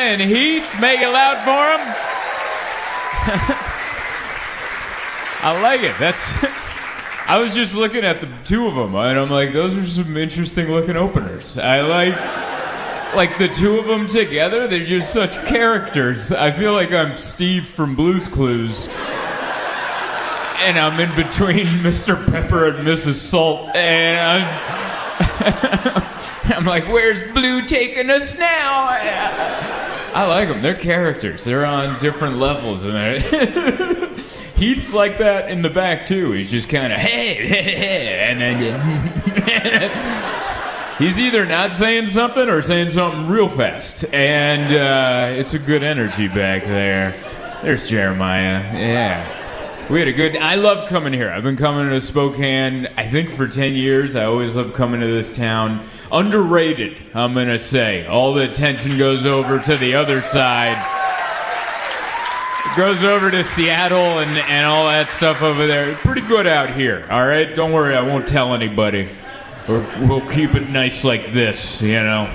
And Heath, make it loud for him. I like it. I was just looking at the two of them, and I'm like, those are some interesting looking openers. I like the two of them together. They're just such characters. I feel like I'm Steve from Blue's Clues, and I'm in between Mr. Pepper and Mrs. Salt, and I'm like, where's Blue taking us now? I like them. They're characters. They're on different levels. And Heath's like that in the back, too. He's just kind of, hey, and then he's either not saying something or saying something real fast. And it's a good energy back there. There's Jeremiah. Yeah. We had a good... I love coming here. I've been coming to Spokane, I think, for 10 years. I always love coming to this town. Underrated, I'm going to say. All the attention goes over to the other side. It goes over to Seattle and all that stuff over there. It's pretty good out here, all right? Don't worry, I won't tell anybody. We'll keep it nice like this, you know?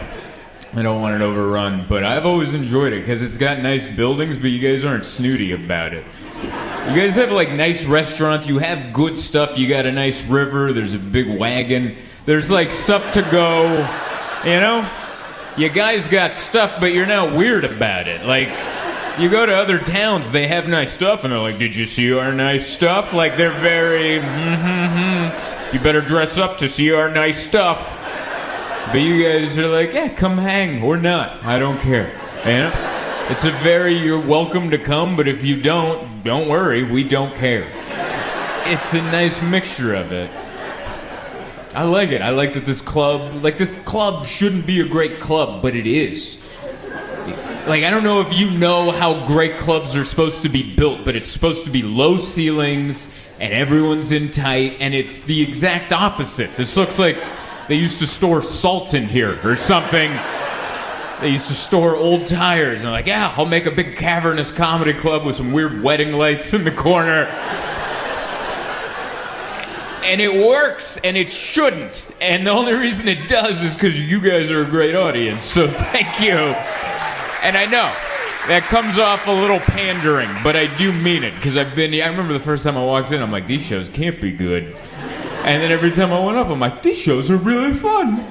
I don't want it overrun. But I've always enjoyed it because it's got nice buildings, but you guys aren't snooty about it. You guys have, like, nice restaurants. You have good stuff. You got a nice river. There's a big wagon. There's, like, stuff to go, you know? You guys got stuff, but you're not weird about it. Like, you go to other towns, they have nice stuff, and they're like, did you see our nice stuff? Like, they're very, You better dress up to see our nice stuff. But you guys are like, yeah, come hang, or not. I don't care, you know? It's a very, you're welcome to come, but if you don't worry, we don't care. It's a nice mixture of it. I like it. I like that this club shouldn't be a great club, but it is. Like, I don't know if you know how great clubs are supposed to be built, but it's supposed to be low ceilings, and everyone's in tight, and it's the exact opposite. This looks like they used to store salt in here or something. They used to store old tires, and like, yeah, I'll make a big cavernous comedy club with some weird wedding lights in the corner. And it works, and it shouldn't. And the only reason it does is because you guys are a great audience, so thank you. And I know, that comes off a little pandering, but I do mean it, because I remember the first time I walked in, I'm like, these shows can't be good. And then every time I went up, I'm like, these shows are really fun.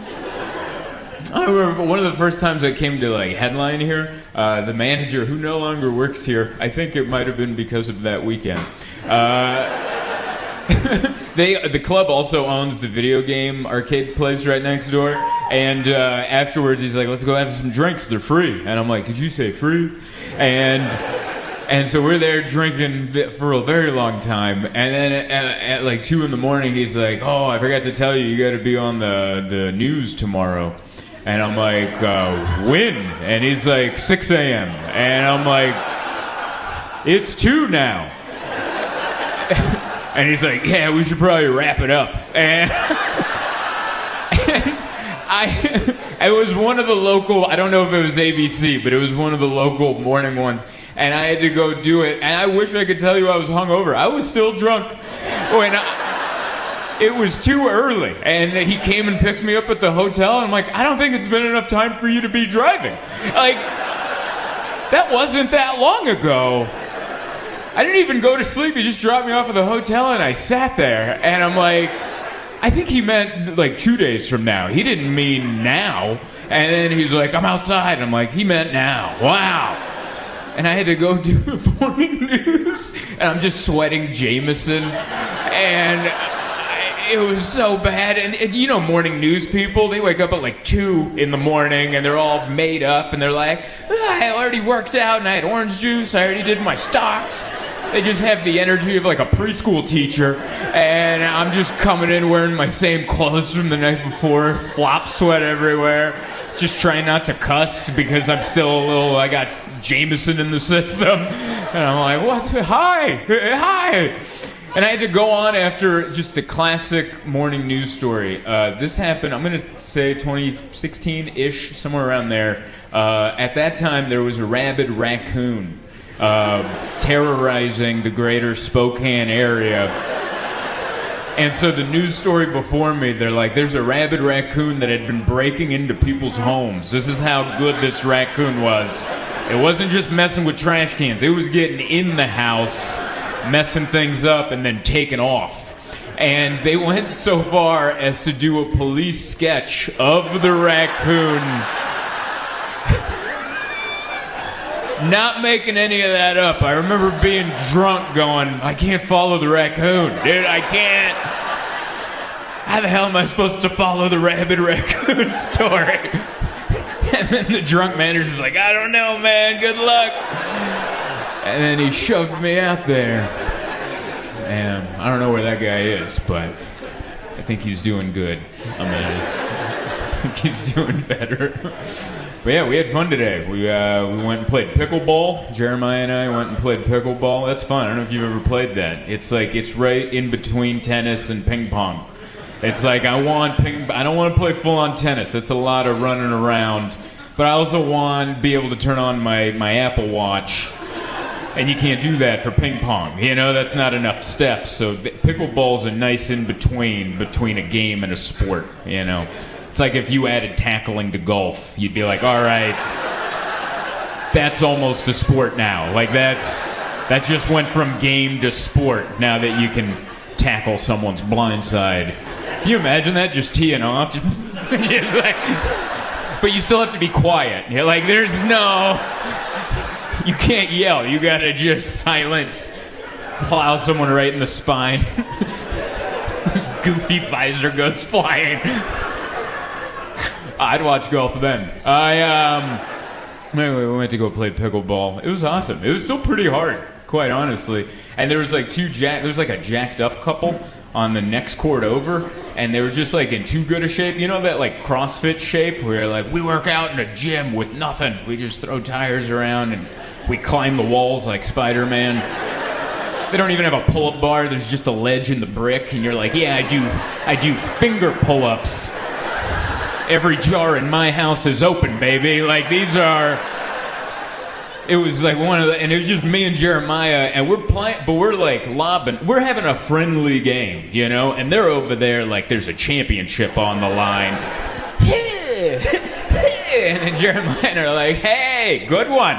I remember one of the first times I came to like headline here, the manager who no longer works here, I think it might have been because of that weekend. The club also owns the video game arcade place right next door, and afterwards he's like, let's go have some drinks, they're free. And I'm like, did you say free? And so we're there drinking for a very long time, and then at like 2 a.m, he's like, oh, I forgot to tell you, you got to be on the news tomorrow. And I'm like, when? And he's like, 6 a.m. And I'm like, it's 2 now. And he's like, yeah, we should probably wrap it up. And it was one of the local, I don't know if it was ABC, but it was one of the local morning ones. And I had to go do it. And I wish I could tell you I was hungover. I was still drunk when it was too early, and he came and picked me up at the hotel, and I'm like, I don't think it's been enough time for you to be driving. Like, that wasn't that long ago. I didn't even go to sleep. He just dropped me off at the hotel, and I sat there, and I'm like, I think he meant like 2 days from now. He didn't mean now. And then he's like, I'm outside. And I'm like, he meant now. Wow. And I had to go do the morning news, and I'm just sweating Jameson, and it was so bad. And you know, morning news people, they wake up at like 2 a.m, and they're all made up, and they're like, I already worked out, and I had orange juice, I already did my stocks. They just have the energy of like a preschool teacher, and I'm just coming in wearing my same clothes from the night before, flop sweat everywhere, just trying not to cuss because I'm still I got Jameson in the system. And I'm like, what? Hi. And I had to go on after just a classic morning news story. This happened, I'm going to say 2016-ish, somewhere around there. At that time, there was a rabid raccoon terrorizing the greater Spokane area. And so the news story before me, they're like, there's a rabid raccoon that had been breaking into people's homes. This is how good this raccoon was. It wasn't just messing with trash cans. It was getting in the house, messing things up, and then taking off. And they went so far as to do a police sketch of the raccoon. Not making any of that up. I remember being drunk going, I can't follow the raccoon. Dude, I can't. How the hell am I supposed to follow the rabid raccoon story? And then the drunk manager's like, I don't know, man. Good luck. And then he shoved me out there. And I don't know where that guy is, but I think he's doing good. I think he's doing better. But yeah, we had fun today. We went and played pickleball. Jeremiah and I went and played pickleball. That's fun. I don't know if you've ever played that. It's right in between tennis and ping pong. It's like I don't want to play full on tennis. It's a lot of running around. But I also want to be able to turn on my Apple Watch. And you can't do that for ping pong. That's not enough steps. So pickleball's a nice in between a game and a sport, It's like if you added tackling to golf, you'd be like, all right, that's almost a sport now. Like that just went from game to sport now that you can tackle someone's blind side. Can you imagine that? Just teeing off? Just like, but you still have to be quiet. Like there's no... You can't yell. You gotta just silence. Plow someone right in the spine. Goofy visor goes flying. I'd watch golf then. Anyway, we went to go play pickleball. It was awesome. It was still pretty hard, quite honestly. And there was like a jacked up couple on the next court over, and they were just like in too good a shape. That like CrossFit shape where like we work out in a gym with nothing. We just throw tires around and we climb the walls like Spider-Man. They don't even have a pull-up bar. There's just a ledge in the brick, and you're like, yeah, I do finger pull-ups. Every jar in my house is open, baby. Like these are. It was like and it was just me and Jeremiah, and we're playing, but we're like lobbing. We're having a friendly game, and they're over there like there's a championship on the line. And then Jeremiah and are like, hey, good one.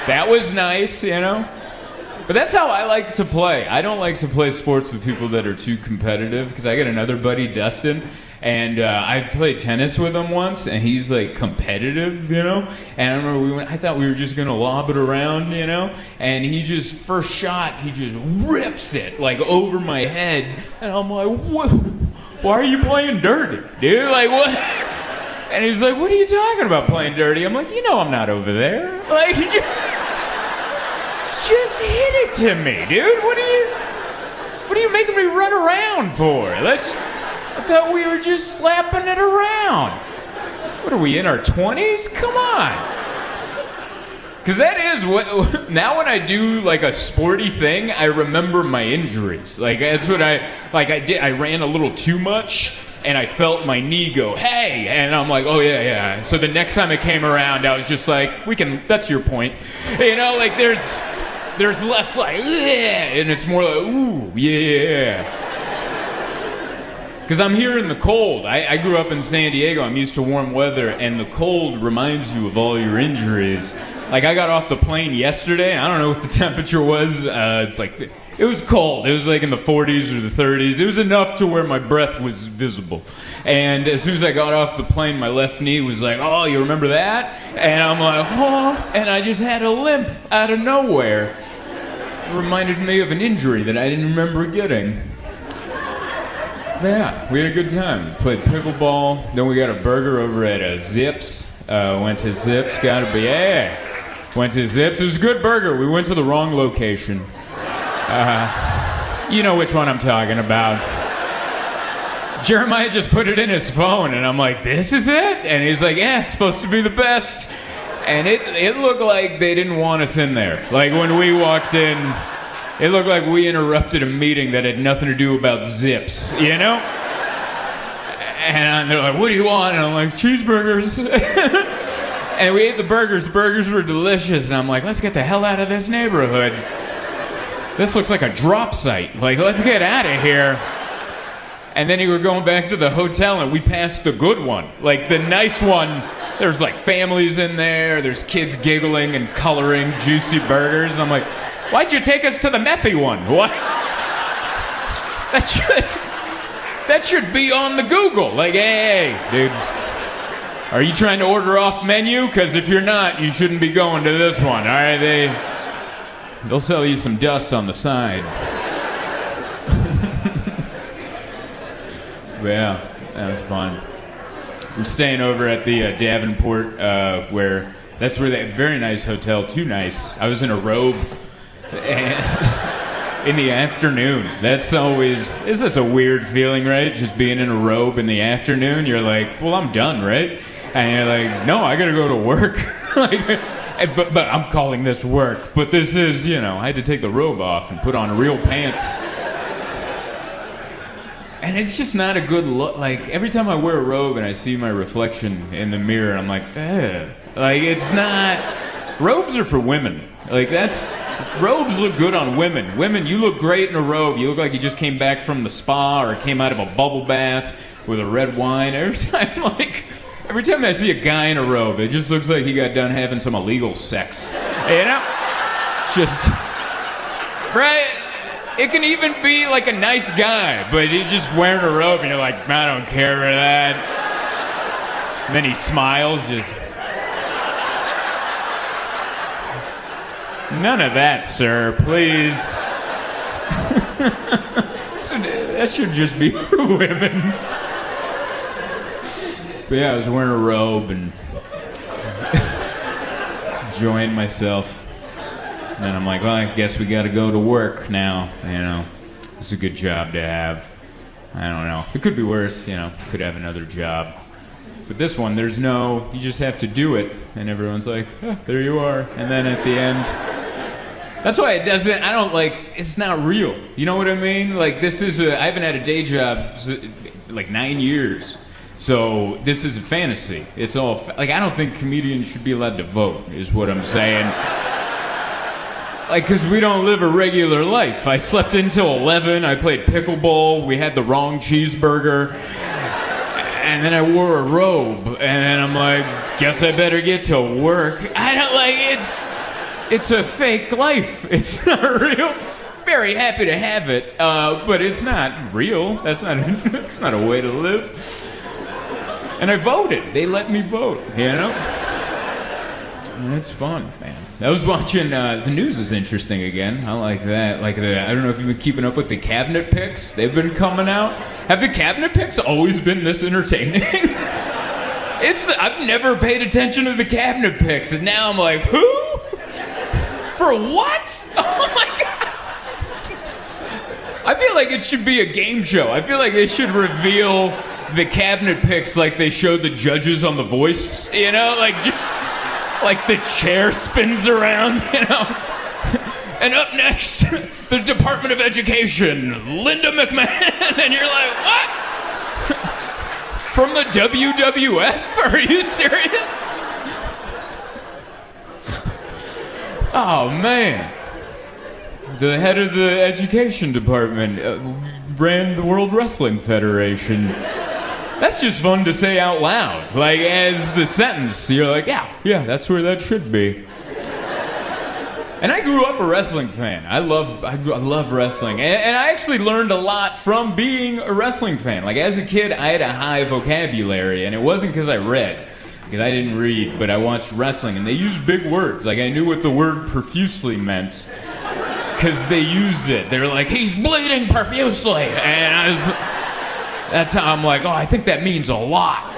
That was nice, But that's how I like to play. I don't like to play sports with people that are too competitive, because I got another buddy, Dustin, and I played tennis with him once, and he's like competitive, And I remember I thought we were just gonna lob it around, And he just first shot, he just rips it like over my head, and I'm like, what? Why are you playing dirty, dude? Like what? And he's like, what are you talking about playing dirty? I'm like, I'm not over there. Like, just hit it to me, dude. What are you making me run around for? I thought we were just slapping it around. What are we, in our 20s? Come on. Because that is what, now when I do like a sporty thing, I remember my injuries. Like that's what I did. I ran a little too much, and I felt my knee go, hey, and I'm like, oh yeah. So the next time it came around, I was just like, that's your point. Like there's less like, yeah, and it's more like, ooh, yeah. Because I'm here in the cold. I grew up in San Diego. I'm used to warm weather, and the cold reminds you of all your injuries. Like, I got off the plane yesterday. I don't know what the temperature was. It was cold. It was like in the 40s or the 30s. It was enough to where my breath was visible. And as soon as I got off the plane, my left knee was like, oh, you remember that? And I'm like, oh, and I just had a limp out of nowhere. It reminded me of an injury that I didn't remember getting. Yeah, we had a good time. Played pickleball. Then we got a burger over at Zips. Went to Zips. Went to Zips. It was a good burger. We went to the wrong location. You know which one I'm talking about. Jeremiah just put it in his phone, and I'm like, this is it? And he's like, yeah, it's supposed to be the best. And it looked like they didn't want us in there. Like when we walked in, it looked like we interrupted a meeting that had nothing to do about Zips, And they're like, what do you want? And I'm like, cheeseburgers. And we ate the burgers. The burgers were delicious. And I'm like, let's get the hell out of this neighborhood. This looks like a drop site. Like, let's get out of here. And then we were going back to the hotel, and we passed the good one. Like, the nice one There's like families in there. There's kids giggling and coloring juicy burgers. And I'm like, why'd you take us to the methy one? What? That should be on the Google. Like, hey, dude, are you trying to order off menu? Because if you're not, you shouldn't be going to this one. All right, they'll sell you some dust on the side. But yeah, that was fun. I'm staying over at the Davenport, that's where that very nice hotel, too nice. I was in a robe and in the afternoon. That's a weird feeling, right? Just being in a robe in the afternoon. You're like, well, I'm done, right? And you're like, no, I gotta go to work. but I'm calling this work. But this is, I had to take the robe off and put on real pants. And it's just not a good look. Like, every time I wear a robe and I see my reflection in the mirror, I'm like, ugh. Like, it's not... Robes are for women. Like, robes look good on women. Women, you look great in a robe. You look like you just came back from the spa or came out of a bubble bath with a red wine. Every time I see a guy in a robe, it just looks like he got done having some illegal sex. Just... Right? It can even be like a nice guy, but he's just wearing a robe and you're like, I don't care for that. And then he smiles, just... None of that, sir, please. That should just be for women. But yeah, I was wearing a robe and enjoying myself. And then I'm like, well, I guess we gotta go to work now, It's a good job to have. I don't know. It could be worse, Could have another job. But this one, you just have to do it. And everyone's like, oh, there you are. And then at the end, that's why it's not real. You know what I mean? Like, I haven't had a day job like 9 years. So this is a fantasy. It's all, I don't think comedians should be allowed to vote, is what I'm saying. Because we don't live a regular life. I slept until 11, I played pickleball, we had the wrong cheeseburger, and then I wore a robe, and then I'm like, guess I better get to work. It's a fake life. It's not real. Very happy to have it, but it's not real. That's not a way to live. And I voted. They let me vote, And it's fun, man. I was watching, the news is interesting again. I like that. I don't know if you've been keeping up with the cabinet picks. They've been coming out. Have the cabinet picks always been this entertaining? I've never paid attention to the cabinet picks, and now I'm like, who? For what? Oh my God. I feel like it should be a game show. I feel like they should reveal the cabinet picks like they showed the judges on The Voice, Like the chair spins around, And up next, the Department of Education, Linda McMahon. And you're like, what? From the WWF? Are you serious? Oh, man. The head of the education department ran the World Wrestling Federation. That's just fun to say out loud. Like, as the sentence, you're like, yeah, that's where that should be. And I grew up a wrestling fan. I love wrestling. And I actually learned a lot from being a wrestling fan. Like, as a kid, I had a high vocabulary, and it wasn't because I read. Because I didn't read, but I watched wrestling, and they used big words. Like, I knew what the word profusely meant. Because they used it. They were like, he's bleeding profusely. And that's how I'm like, oh, I think that means a lot,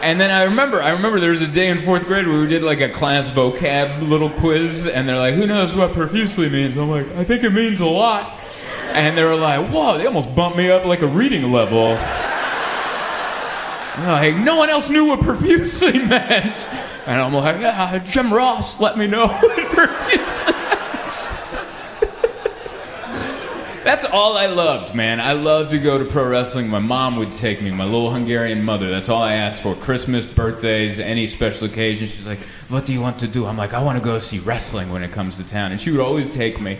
And then I remember there was a day in 4th grade where we did like a class vocab little quiz, and they're like, who knows what profusely means? I'm like, I think it means a lot. And they were like, whoa, they almost bumped me up like a reading level. Like, no one else knew what profusely meant. And I'm like, Jim Ross let me know what profusely meant. That's all I loved, man. I loved to go to pro wrestling. My mom would take me, my little Hungarian mother. That's all I asked for. Christmas, birthdays, any special occasion. She's like, what do you want to do? I'm like, I want to go see wrestling when it comes to town. And she would always take me.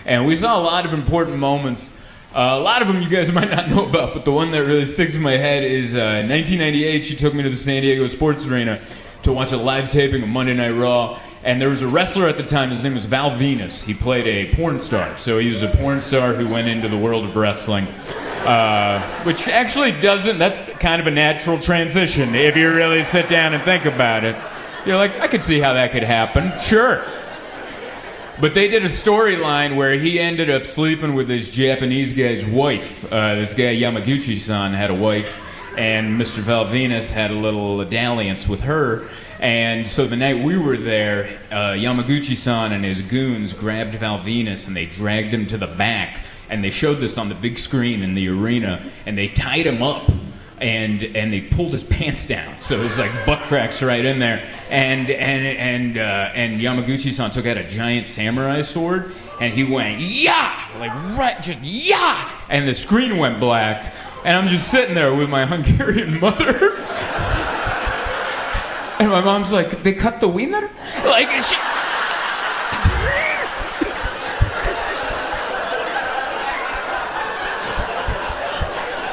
And we saw a lot of important moments A lot of them you guys might not know about, but the one that really sticks in my head is 1998. She took me to the San Diego Sports Arena to watch a live taping of Monday Night Raw. And there was a wrestler at the time, his name was Val Venus. He played a porn star. So he was a porn star who went into the world of wrestling. Which actually that's kind of a natural transition if you really sit down and think about it. You're like, I could see how that could happen, sure. But they did a storyline where he ended up sleeping with this Japanese guy's wife. This guy Yamaguchi-san had a wife, and Mr. Val Venus had a little dalliance with her. And so the night we were there, Yamaguchi-san and his goons grabbed Val Venus and they dragged him to the back. And they showed this on the big screen in the arena, and they tied him up. And they pulled his pants down, so it was like butt cracks right in there. And Yamaguchi-san took out a giant samurai sword, and he went yeah, like right, just yeah, and the screen went black. And I'm just sitting there with my Hungarian mother, and my mom's like, "They cut the wiener?" Like she.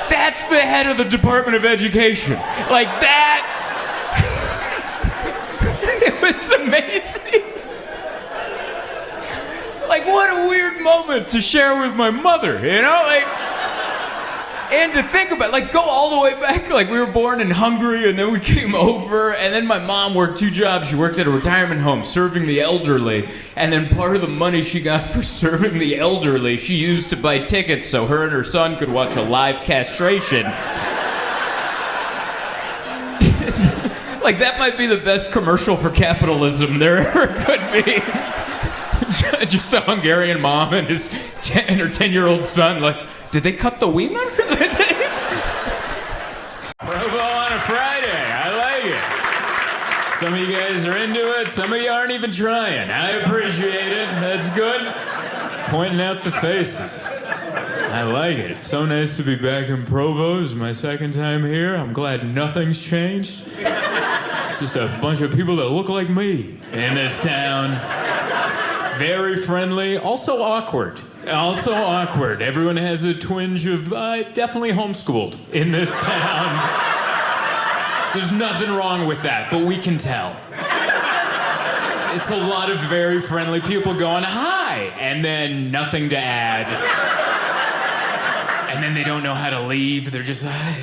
That's the head of the Department of Education. Like that. It was amazing. Like, what a weird moment to share with my mother, you know? Like, and to think about, like, go all the way back. Like, we were born in Hungary, and then we came over, and then my mom worked 2 jobs. She worked at a retirement home serving the elderly, and then part of the money she got for serving the elderly, she used to buy tickets so her and her son could watch a live castration. Like, that might be the best commercial for capitalism there ever could be. Just a Hungarian mom and her 10-year-old son, like, did they cut the wiener? Provo on a Friday. I like it. Some of you guys are into it. Some of you aren't even trying. I appreciate it. That's good. Pointing out the faces. I like it. It's so nice to be back in Provo. It's my second time here. I'm glad nothing's changed. It's just a bunch of people that look like me in this town. Very friendly, also awkward. Also awkward. Everyone has a twinge of definitely homeschooled in this town. There's nothing wrong with that, but we can tell. It's a lot of very friendly people going, hi, and then nothing to add. And then they don't know how to leave. They're just, hi.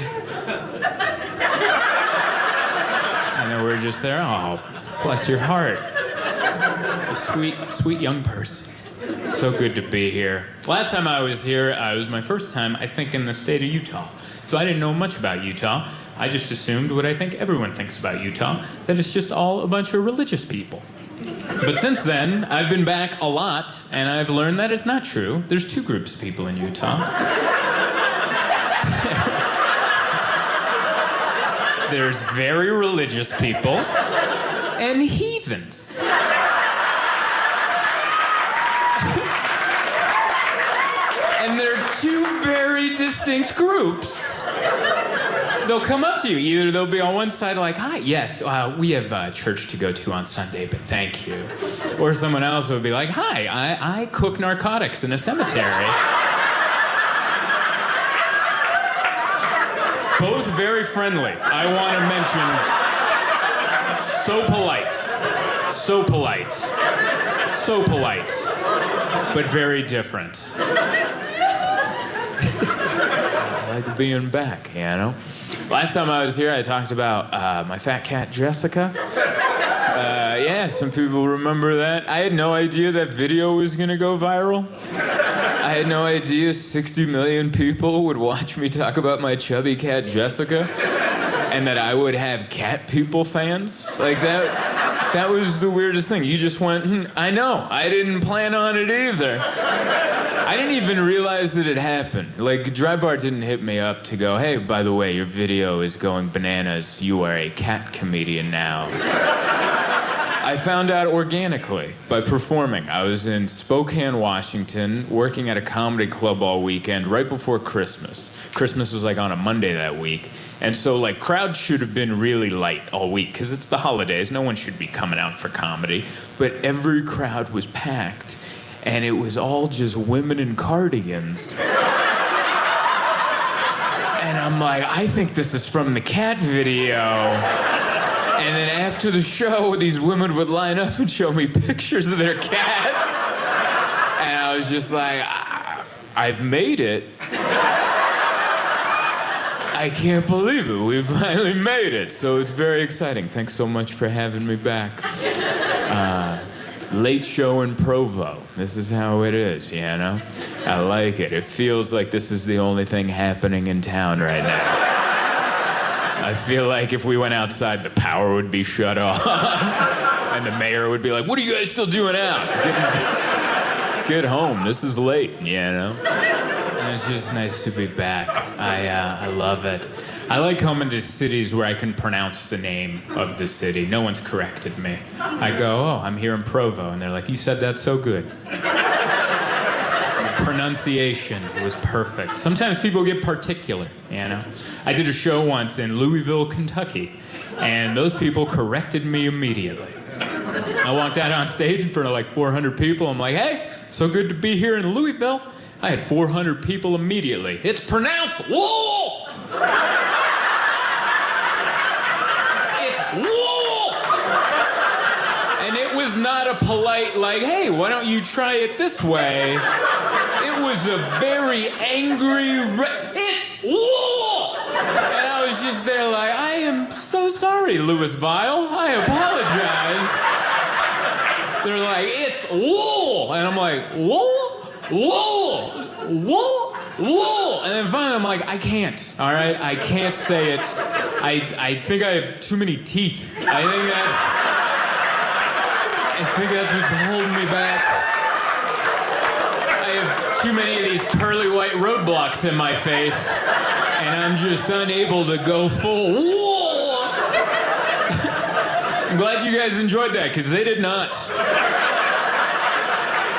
And then we're just there, oh, bless your heart. A sweet, sweet young person. So good to be here. Last time I was here, it was my first time, I think, in the state of Utah. So I didn't know much about Utah. I just assumed what I think everyone thinks about Utah, that it's just all a bunch of religious people. But since then, I've been back a lot, and I've learned that it's not true. There's 2 groups of people in Utah. There's very religious people and heathens. And they're 2 very distinct groups. They'll come up to you. Either they'll be on one side like, hi, yes, we have church to go to on Sunday, but thank you. Or someone else will be like, hi, I cook narcotics in a cemetery. Both very friendly. I want to mention, so polite. So polite. So polite. But very different. I like being back, you know? Last time I was here, I talked about my fat cat, Jessica. Yeah, some people remember that. I had no idea that video was gonna go viral. I had no idea 60 million people would watch me talk about my chubby cat, Jessica, and that I would have cat people fans. Like, that was the weirdest thing. You just went, I know, I didn't plan on it either. I didn't even realize that it happened. Like, Drybar didn't hit me up to go, hey, by the way, your video is going bananas. You are a cat comedian now. I found out organically by performing. I was in Spokane, Washington, working at a comedy club all weekend right before Christmas. Christmas was like on a Monday that week. And so, like, crowds should have been really light all week because it's the holidays. No one should be coming out for comedy. But every crowd was packed. And it was all just women in cardigans. And I'm like, I think this is from the cat video. And then after the show, these women would line up and show me pictures of their cats. And I was just like, I've made it. I can't believe it. We finally made it. So it's very exciting. Thanks so much for having me back. Late show in Provo. This is how it is, you know? I like it. It feels like this is the only thing happening in town right now. I feel like if we went outside, the power would be shut off. And the mayor would be like, what are you guys still doing out? Get home. This is late, you know? And it's just nice to be back. I love it. I like coming to cities where I can pronounce the name of the city. No one's corrected me. I go, oh, I'm here in Provo. And they're like, you said that so good. The pronunciation was perfect. Sometimes people get particular, you know? I did a show once in Louisville, Kentucky, and those people corrected me immediately. I walked out on stage in front of like 400 people. I'm like, hey, so good to be here in Louisville. I had 400 people immediately. It's pronounced wool! It's wool! And it was not a polite, like, hey, why don't you try it this way? It was a very angry, it's wool! And I was just there like, I am so sorry, Louisville. I apologize. They're like, it's wool! And I'm like, wool? Wool! Wool! Wool! And then finally I'm like, I can't, all right? I can't say it. I think I have too many teeth. I think that's what's holding me back. I have too many of these pearly white roadblocks in my face, and I'm just unable to go full wool! I'm glad you guys enjoyed that, because they did not.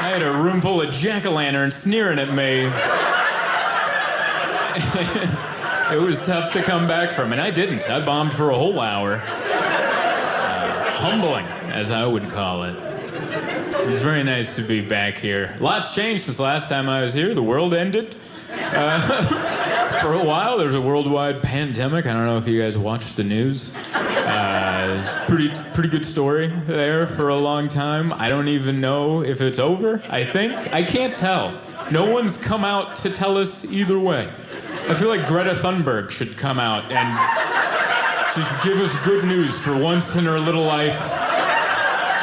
I had a room full of jack-o'-lanterns sneering at me. And it was tough to come back from, and I didn't. I bombed for a whole hour. Humbling, as I would call it. It's very nice to be back here. Lots changed since last time I was here. The world ended. For a while, there was a worldwide pandemic. I don't know if you guys watched the news. It's pretty good story there for a long time. I don't even know if it's over, I think. I can't tell. No one's come out to tell us either way. I feel like Greta Thunberg should come out and just give us good news for once in her little life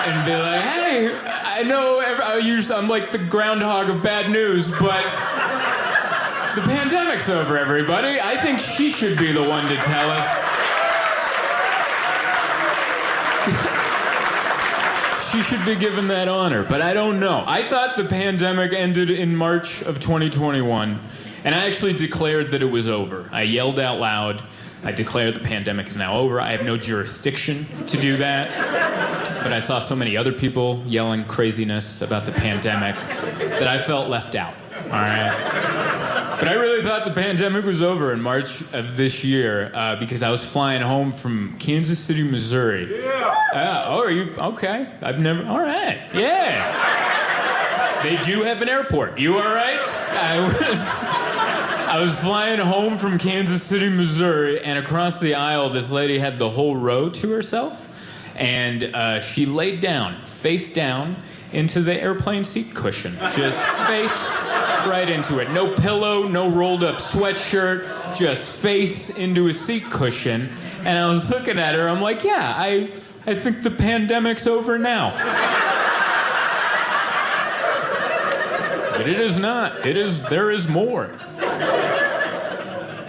and be like, hey, I know I'm like the groundhog of bad news, but the pandemic's over, everybody. I think she should be the one to tell us. She should be given that honor, but I don't know. I thought the pandemic ended in March of 2021, and I actually declared that it was over. I yelled out loud. I declared the pandemic is now over. I have no jurisdiction to do that. But I saw so many other people yelling craziness about the pandemic that I felt left out, all right? But I really thought the pandemic was over in March of this year because I was flying home from Kansas City, Missouri. Yeah. Oh, are you? Okay. I've never, all right. Yeah. They do have an airport. You all right? I was flying home from Kansas City, Missouri, and across the aisle, this lady had the whole row to herself, and she laid down, face down, into the airplane seat cushion. Just face right into it. No pillow, no rolled up sweatshirt, just face into a seat cushion. And I was looking at her, I'm like, yeah, I think the pandemic's over now. But it is not. There is more.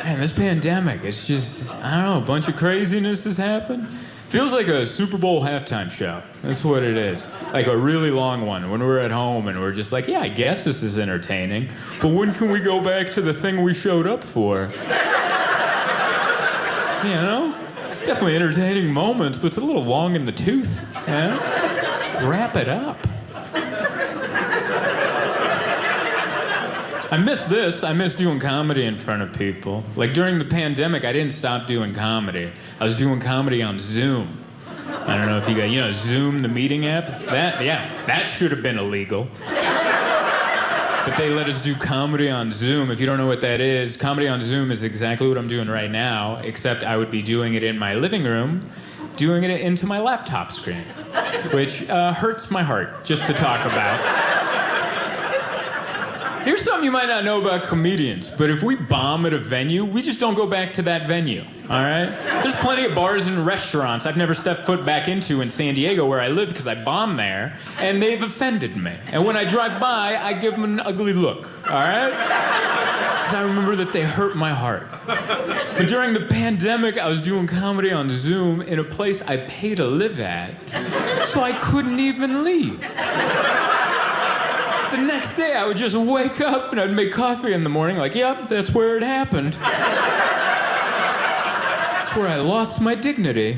Man, this pandemic, it's just, I don't know, a bunch of craziness has happened. Feels like a Super Bowl halftime show. That's what it is. Like a really long one when we're at home and we're just like, yeah, I guess this is entertaining. But when can we go back to the thing we showed up for? You know? It's definitely entertaining moments, but it's a little long in the tooth. Yeah? Wrap it up. I miss this. I miss doing comedy in front of people. Like during the pandemic, I didn't stop doing comedy. I was doing comedy on Zoom. I don't know if you guys, Zoom, the meeting app? That should have been illegal. But they let us do comedy on Zoom. If you don't know what that is, comedy on Zoom is exactly what I'm doing right now, except I would be doing it in my living room, doing it into my laptop screen, which hurts my heart just to talk about. Here's something you might not know about comedians, but if we bomb at a venue, we just don't go back to that venue, all right? There's plenty of bars and restaurants I've never stepped foot back into in San Diego where I live because I bombed there, and they've offended me. And when I drive by, I give them an ugly look, all right? Because I remember that they hurt my heart. But during the pandemic, I was doing comedy on Zoom in a place I pay to live at, so I couldn't even leave. The next day, I would just wake up and I'd make coffee in the morning, like, yep, that's where it happened. That's where I lost my dignity.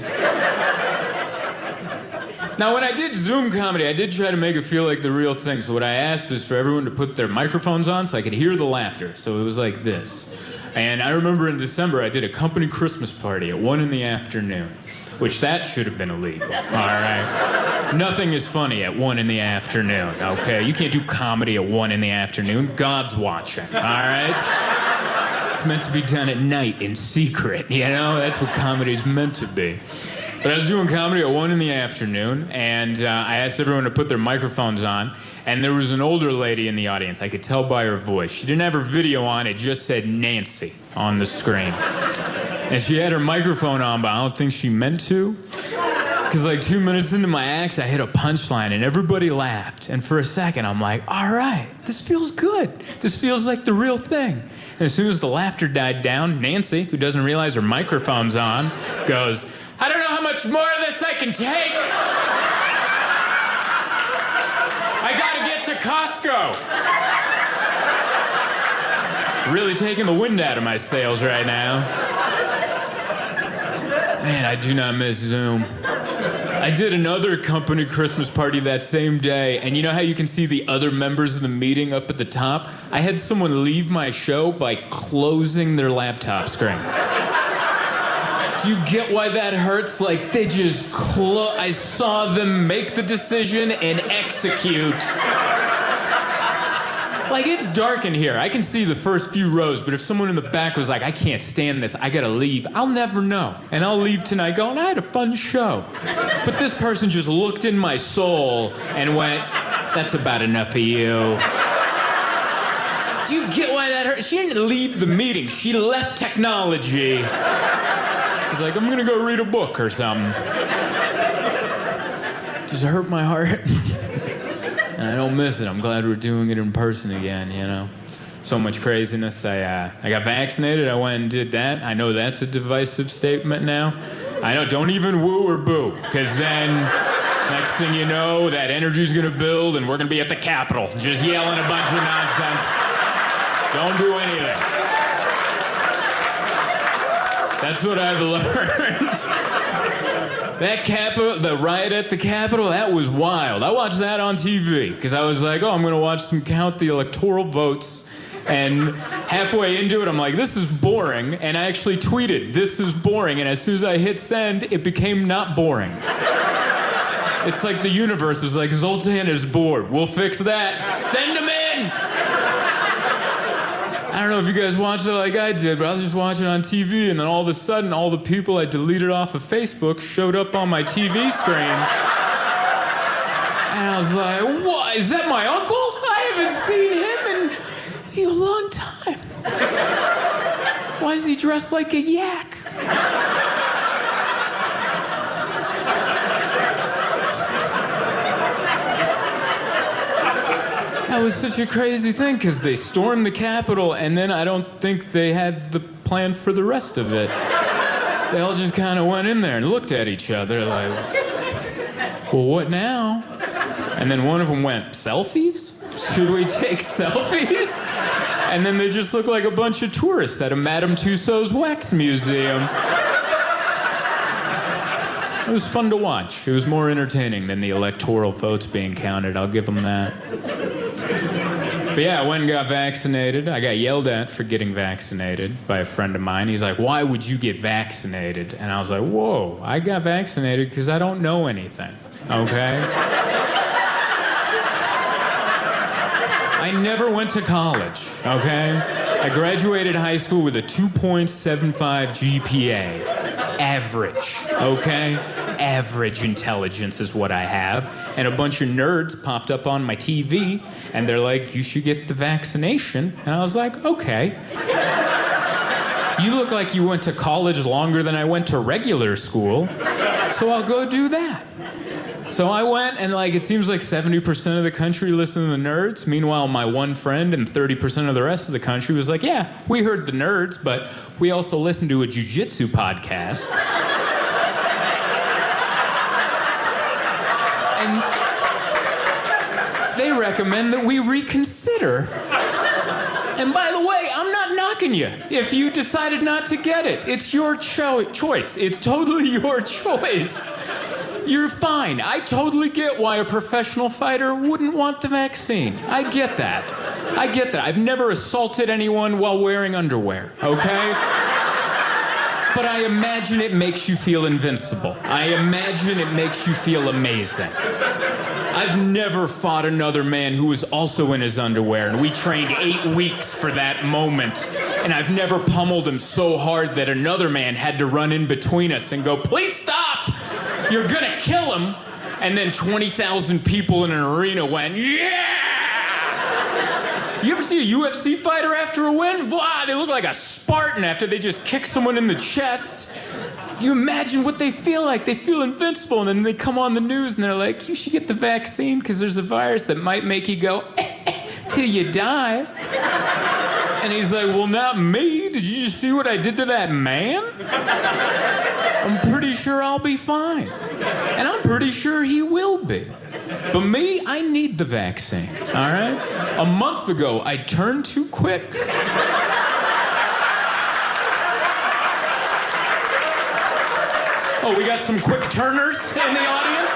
Now, when I did Zoom comedy, I did try to make it feel like the real thing. So what I asked was for everyone to put their microphones on so I could hear the laughter. So it was like this. And I remember in December, I did a company Christmas party at 1 in the afternoon, which that should have been illegal, all right? Nothing is funny at 1 in the afternoon, okay? You can't do comedy at 1 in the afternoon. God's watching, all right? It's meant to be done at night in secret, you know? That's what comedy's meant to be. But I was doing comedy at 1 in the afternoon, and I asked everyone to put their microphones on, and there was an older lady in the audience. I could tell by her voice. She didn't have her video on. It just said Nancy on the screen. And she had her microphone on, but I don't think she meant to. Because like 2 minutes into my act, I hit a punchline, and everybody laughed. And for a second, I'm like, all right, this feels good. This feels like the real thing. And as soon as the laughter died down, Nancy, who doesn't realize her microphone's on, goes, I don't know how much more of this I can take. I gotta get to Costco. Really taking the wind out of my sails right now. Man, I do not miss Zoom. I did another company Christmas party that same day, and you know how you can see the other members of the meeting up at the top? I had someone leave my show by closing their laptop screen. Do you get why that hurts? Like, they just I saw them make the decision and execute. Like, it's dark in here. I can see the first few rows, but if someone in the back was like, I can't stand this, I gotta leave, I'll never know. And I'll leave tonight going, I had a fun show. But this person just looked in my soul and went, that's about enough of you. Do you get why that hurt? She didn't leave the meeting. She left technology. She's like, I'm gonna go read a book or something. Just hurt my heart. And I don't miss it. I'm glad we're doing it in person again, you know? So much craziness. I got vaccinated. I went and did that. I know that's a divisive statement now. I know, don't even woo or boo, because then next thing you know, that energy's gonna build and we're gonna be at the Capitol just yelling a bunch of nonsense. Don't do anything. That's what I've learned. The riot at the Capitol, that was wild. I watched that on TV because I was like, oh, I'm gonna watch them count the electoral votes. And halfway into it, I'm like, this is boring. And I actually tweeted, this is boring. And as soon as I hit send, it became not boring. It's like the universe was like, Zoltan is bored. We'll fix that. Send him in! I don't know if you guys watched it like I did, but I was just watching on TV, and then all of a sudden, all the people I deleted off of Facebook showed up on my TV screen. And I was like, what? Is that my uncle? I haven't seen him in a long time. Why is he dressed like a yak? That was such a crazy thing because they stormed the Capitol and then I don't think they had the plan for the rest of it. They all just kind of went in there and looked at each other like, well, what now? And then one of them went, selfies? Should we take selfies? And then they just looked like a bunch of tourists at a Madame Tussauds wax museum. It was fun to watch. It was more entertaining than the electoral votes being counted. I'll give them that. But yeah, I went and got vaccinated. I got yelled at for getting vaccinated by a friend of mine. He's like, why would you get vaccinated? And I was like, whoa, I got vaccinated because I don't know anything, okay? I I never went to college, okay? I graduated high school with a 2.75 GPA. Average, okay? Average intelligence is what I have. And a bunch of nerds popped up on my TV, and they're like, you should get the vaccination. And I was like, okay. You look like you went to college longer than I went to regular school, so I'll go do that. So I went, and it seems like 70% of the country listened to the nerds. Meanwhile, my one friend and 30% of the rest of the country was like, yeah, we heard the nerds, but we also listened to a jiu-jitsu podcast. And they recommend that we reconsider. And by the way, I'm not knocking you if you decided not to get it. It's your choice. It's totally your choice. You're fine. I totally get why a professional fighter wouldn't want the vaccine. I get that. I've never assaulted anyone while wearing underwear, okay? But I imagine it makes you feel invincible. I imagine it makes you feel amazing. I've never fought another man who was also in his underwear, and we trained 8 weeks for that moment. And I've never pummeled him so hard that another man had to run in between us and go, please stop! You're gonna kill him. And then 20,000 people in an arena went, yeah! You ever see a UFC fighter after a win? Blah, they look like a Spartan after they just kick someone in the chest. You imagine what they feel like. They feel invincible, and then they come on the news and they're like, you should get the vaccine because there's a virus that might make you go, till you die. And he's like, well, not me. Did you just see what I did to that man? I'm pretty sure I'll be fine. And I'm pretty sure he will be. But me, I need the vaccine, all right? A month ago, I turned too quick. Oh, we got some quick turners in the audience?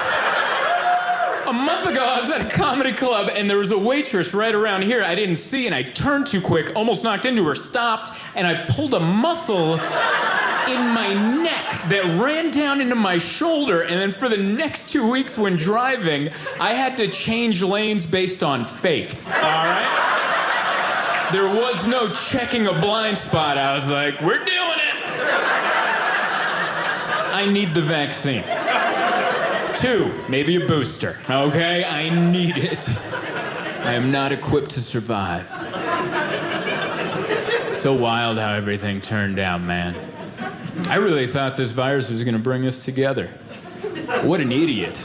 A month ago, I was at a comedy club, and there was a waitress right around here I didn't see, and I turned too quick, almost knocked into her, stopped, and I pulled a muscle in my neck that ran down into my shoulder, and then for the next 2 weeks when driving, I had to change lanes based on faith, all right? There was no checking a blind spot. I was like, we're doing it. I need the vaccine. 2, maybe a booster, okay? I need it. I am not equipped to survive. So wild how everything turned out, man. I really thought this virus was gonna bring us together. What an idiot.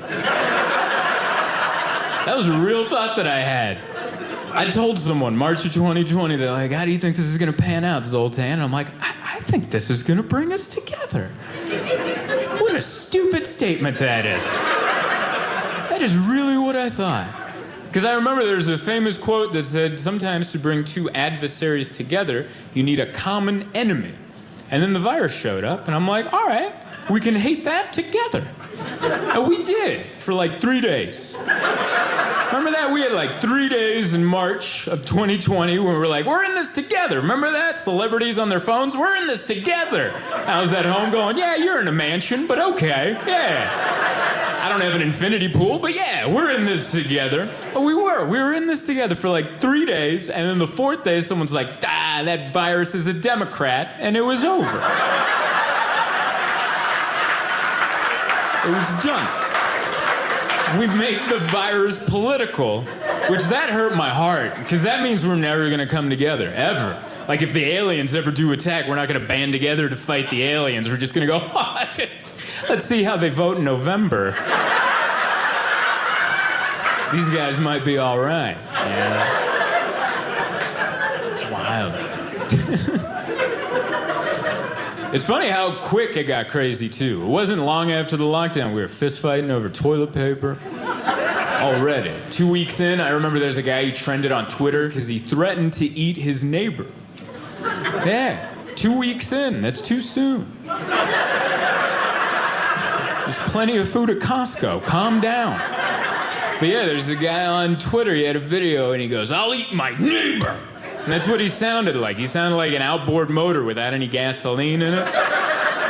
That was a real thought that I had. I told someone, March of 2020, they're like, how do you think this is gonna pan out, Zoltan? And I'm like, I think this is gonna bring us together. What a stupid statement that is. That is really what I thought. Because I remember there's a famous quote that said, sometimes to bring 2 adversaries together, you need a common enemy. And then the virus showed up, and I'm like, all right, we can hate that together. And we did for 3 days. Remember that? We had 3 days in March of 2020 when we were like, we're in this together. Remember that? Celebrities on their phones, we're in this together. I was at home going, yeah, you're in a mansion, but okay, yeah. I don't have an infinity pool, but yeah, we're in this together. But we were in this together for 3 days, and then the 4th day, someone's like, that virus is a Democrat, and it was over. It was done. We make the virus political, which that hurt my heart, because that means we're never gonna come together, ever. If the aliens ever do attack, we're not gonna band together to fight the aliens. We're just gonna go, let's see how they vote in November. These guys might be all right. Yeah. It's wild. It's funny how quick it got crazy, too. It wasn't long after the lockdown. We were fist fighting over toilet paper. Already. 2 weeks in, I remember there's a guy who trended on Twitter because he threatened to eat his neighbor. Yeah, 2 weeks in. That's too soon. There's plenty of food at Costco. Calm down. But yeah, there's a guy on Twitter. He had a video, and he goes, I'll eat my neighbor. And that's what he sounded like. He sounded like an outboard motor without any gasoline in it.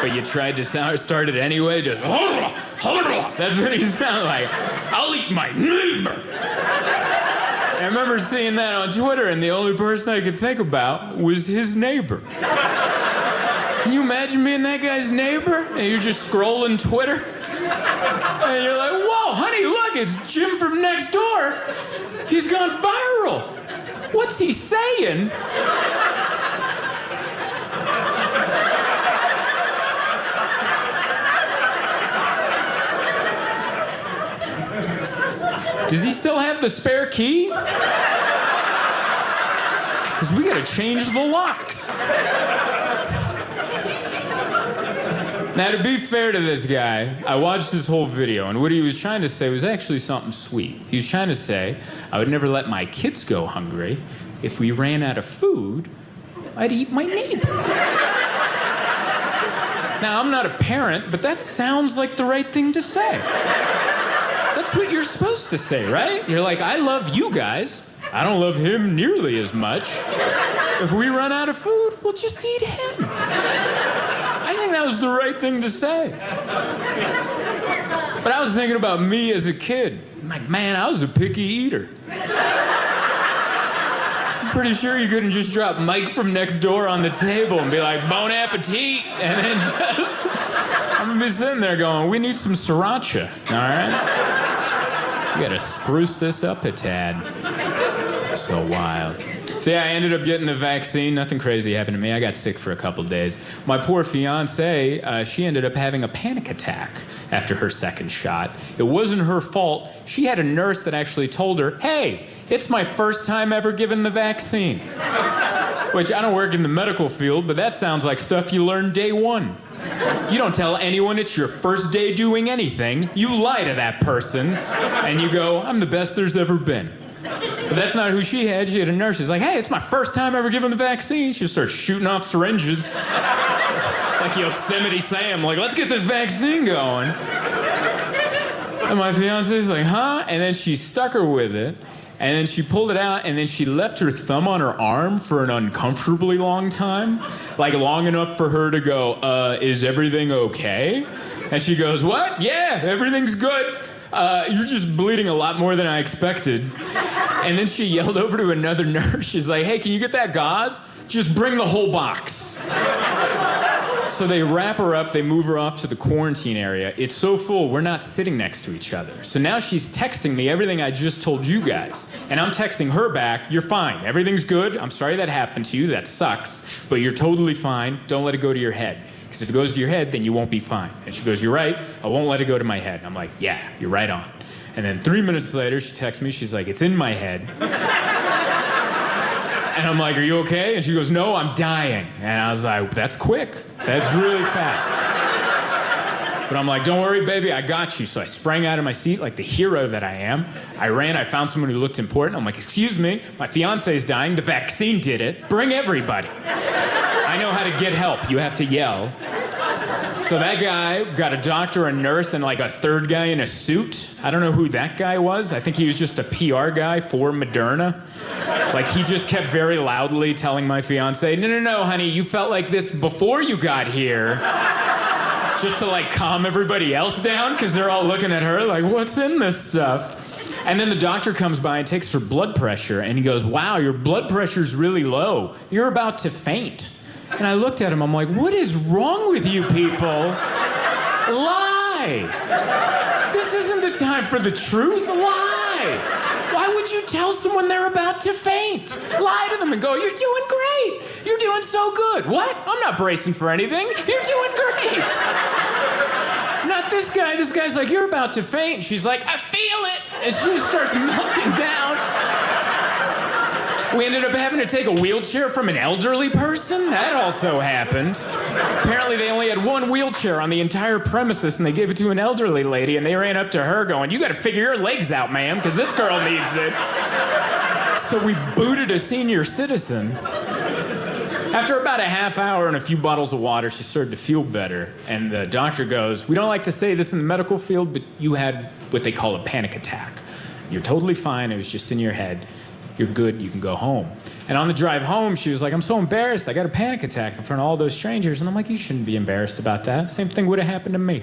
But you tried to start it anyway, just... That's what he sounded like. I'll eat my neighbor. And remember seeing that on Twitter, and the only person I could think about was his neighbor. Can you imagine being that guy's neighbor? And you're just scrolling Twitter? And you're like, whoa, honey, look, it's Jim from next door. He's gone viral. What's he saying? Does he still have the spare key? Because we gotta change the locks. Now, to be fair to this guy, I watched his whole video, and what he was trying to say was actually something sweet. He was trying to say, I would never let my kids go hungry. If we ran out of food, I'd eat my neighbor. Now, I'm not a parent, but that sounds like the right thing to say. That's what you're supposed to say, right? You're like, I love you guys. I don't love him nearly as much. If we run out of food, we'll just eat him. I think that was the right thing to say. But I was thinking about me as a kid. I'm like, man, I was a picky eater. I'm pretty sure you couldn't just drop Mike from next door on the table and be like, bon appetit, and then just, I'm gonna be sitting there going, we need some sriracha, all right? We gotta spruce this up a tad. So wild. So yeah, I ended up getting the vaccine. Nothing crazy happened to me. I got sick for a couple days. My poor fiance, she ended up having a panic attack after her second shot. It wasn't her fault. She had a nurse that actually told her, hey, it's my first time ever given the vaccine. Which, I don't work in the medical field, but that sounds like stuff you learn day one. You don't tell anyone it's your first day doing anything. You lie to that person, and you go, I'm the best there's ever been. But that's not who she had. She had a nurse. She's like, hey, it's my first time ever given the vaccine. She starts shooting off syringes. Like Yosemite Sam, like, let's get this vaccine going. And my fiance's like, huh? And then she stuck her with it. And then she pulled it out, and then she left her thumb on her arm for an uncomfortably long time. Like, long enough for her to go, is everything okay? And she goes, what? Yeah, everything's good. You're just bleeding a lot more than I expected. And then she yelled over to another nurse. She's like, hey, can you get that gauze? Just bring the whole box. So they wrap her up, they move her off to the quarantine area. It's so full, we're not sitting next to each other. So now she's texting me everything I just told you guys. And I'm texting her back, you're fine, everything's good, I'm sorry that happened to you, that sucks, but you're totally fine, don't let it go to your head. Because if it goes to your head, then you won't be fine. And she goes, you're right, I won't let it go to my head. I'm like, yeah, you're right on. And then 3 minutes later, she texts me, she's like, it's in my head. And I'm like, are you okay? And she goes, no, I'm dying. And I was like, that's quick. That's really fast. But I'm like, don't worry, baby, I got you. So I sprang out of my seat like the hero that I am. I ran, I found someone who looked important. I'm like, excuse me, my fiance's dying. The vaccine did it. Bring everybody. I know how to get help. You have to yell. So that guy got a doctor, a nurse, and like a third guy in a suit. I don't know who that guy was. I think he was just a PR guy for Moderna. Like, he just kept very loudly telling my fiance, no, honey, you felt like this before you got here. Just to, like, calm everybody else down, because they're all looking at her like, what's in this stuff? And then the doctor comes by and takes her blood pressure, and he goes, wow, your blood pressure's really low. You're about to faint. And I looked at him, I'm like, what is wrong with you people? Lie! This isn't the time for the truth. Lie! Why would you tell someone they're about to faint? Lie to them and go, you're doing great. You're doing so good. What? I'm not bracing for anything. You're doing great. Not this guy. This guy's like, you're about to faint. And she's like, I feel it. And she starts melting down. We ended up having to take a wheelchair from an elderly person. That also happened. Apparently they only had one wheelchair on the entire premises, and they gave it to an elderly lady, and they ran up to her going, you gotta figure your legs out, ma'am, because this girl needs it. So we booted a senior citizen. After about a half hour and a few bottles of water, she started to feel better, and the doctor goes, we don't like to say this in the medical field, but you had what they call a panic attack. You're totally fine, it was just in your head. You're good, you can go home. And on the drive home, she was like, I'm so embarrassed. I got a panic attack in front of all those strangers. And I'm like, you shouldn't be embarrassed about that. Same thing would have happened to me.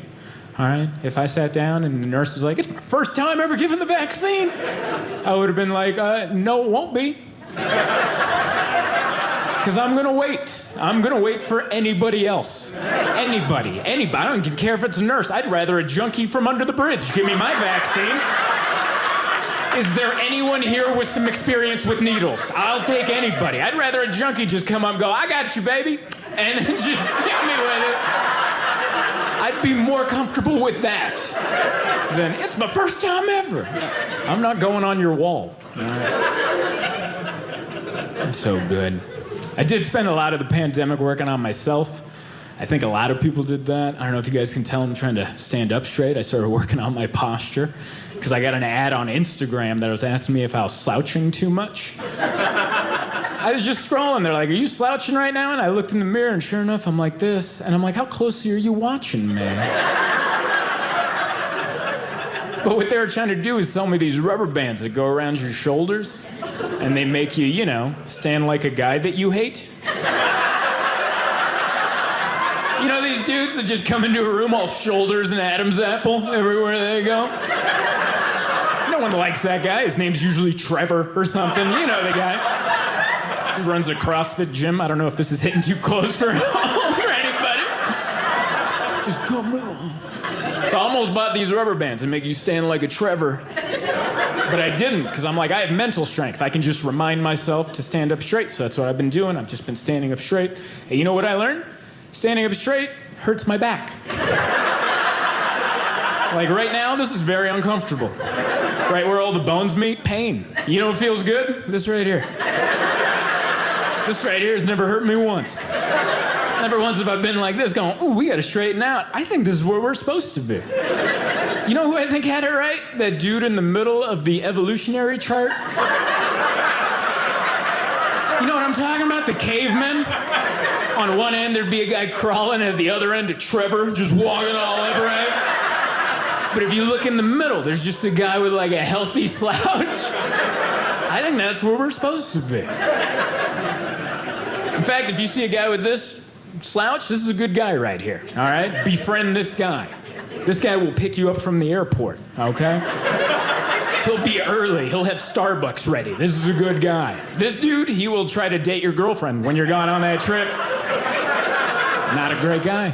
all right? If I sat down and the nurse was like, it's my first time ever given the vaccine, I would have been like, no, it won't be. Because I'm gonna wait. I'm gonna wait for anybody else. Anybody. I don't care if it's a nurse. I'd rather a junkie from under the bridge give me my vaccine. Is there anyone here with some experience with needles? I'll take anybody. I'd rather a junkie just come up and go, I got you, baby, and then just hit me with it. I'd be more comfortable with that than, it's my first time ever. I'm not going on your wall. I'm so good. I did spend a lot of the pandemic working on myself. I think a lot of people did that. I don't know if you guys can tell I'm trying to stand up straight. I started working on my posture because I got an ad on Instagram that was asking me if I was slouching too much. I was just scrolling. They're like, are you slouching right now? And I looked in the mirror, and sure enough, I'm like this. And I'm like, how closely are you watching me? But what they were trying to do is sell me these rubber bands that go around your shoulders, and they make you, stand like a guy that you hate. You know these dudes that just come into a room all shoulders and Adam's apple everywhere they go? No one likes that guy. His name's usually Trevor or something. You know the guy. He runs a CrossFit gym. I don't know if this is hitting too close for anybody. Just come on. So I almost bought these rubber bands and make you stand like a Trevor. But I didn't, because I'm like, I have mental strength. I can just remind myself to stand up straight. So that's what I've been doing. I've just been standing up straight. And you know what I learned? Standing up straight hurts my back. Like right now, this is very uncomfortable. Right where all the bones meet, pain. You know what feels good? This right here. This right here has never hurt me once. Never once have I been like this going, ooh, we gotta straighten out. I think this is where we're supposed to be. You know who I think had it right? That dude in the middle of the evolutionary chart. You know what I'm talking about? The cavemen. On one end, there'd be a guy crawling, and at the other end, a Trevor just walking all upright. But if you look in the middle, there's just a guy with like a healthy slouch. I think that's where we're supposed to be. In fact, if you see a guy with this slouch, this is a good guy right here, all right? Befriend this guy. This guy will pick you up from the airport, okay? He'll be early. He'll have Starbucks ready. This is a good guy. This dude, he will try to date your girlfriend when you're gone on that trip. Not a great guy.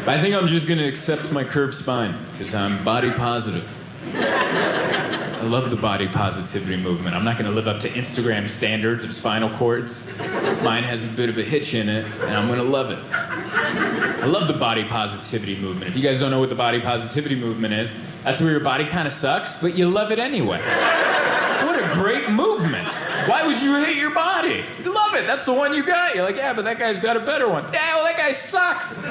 I think I'm just gonna accept my curved spine, because I'm body positive. I love the body positivity movement. I'm not gonna live up to Instagram standards of spinal cords. Mine has a bit of a hitch in it, and I'm gonna love it. I love the body positivity movement. If you guys don't know what the body positivity movement is, that's where your body kind of sucks, but you love it anyway. What a great movement. Why would you hate your body? You love it. That's the one you got. You're like, yeah, but that guy's got a better one. Yeah, well, that guy sucks. You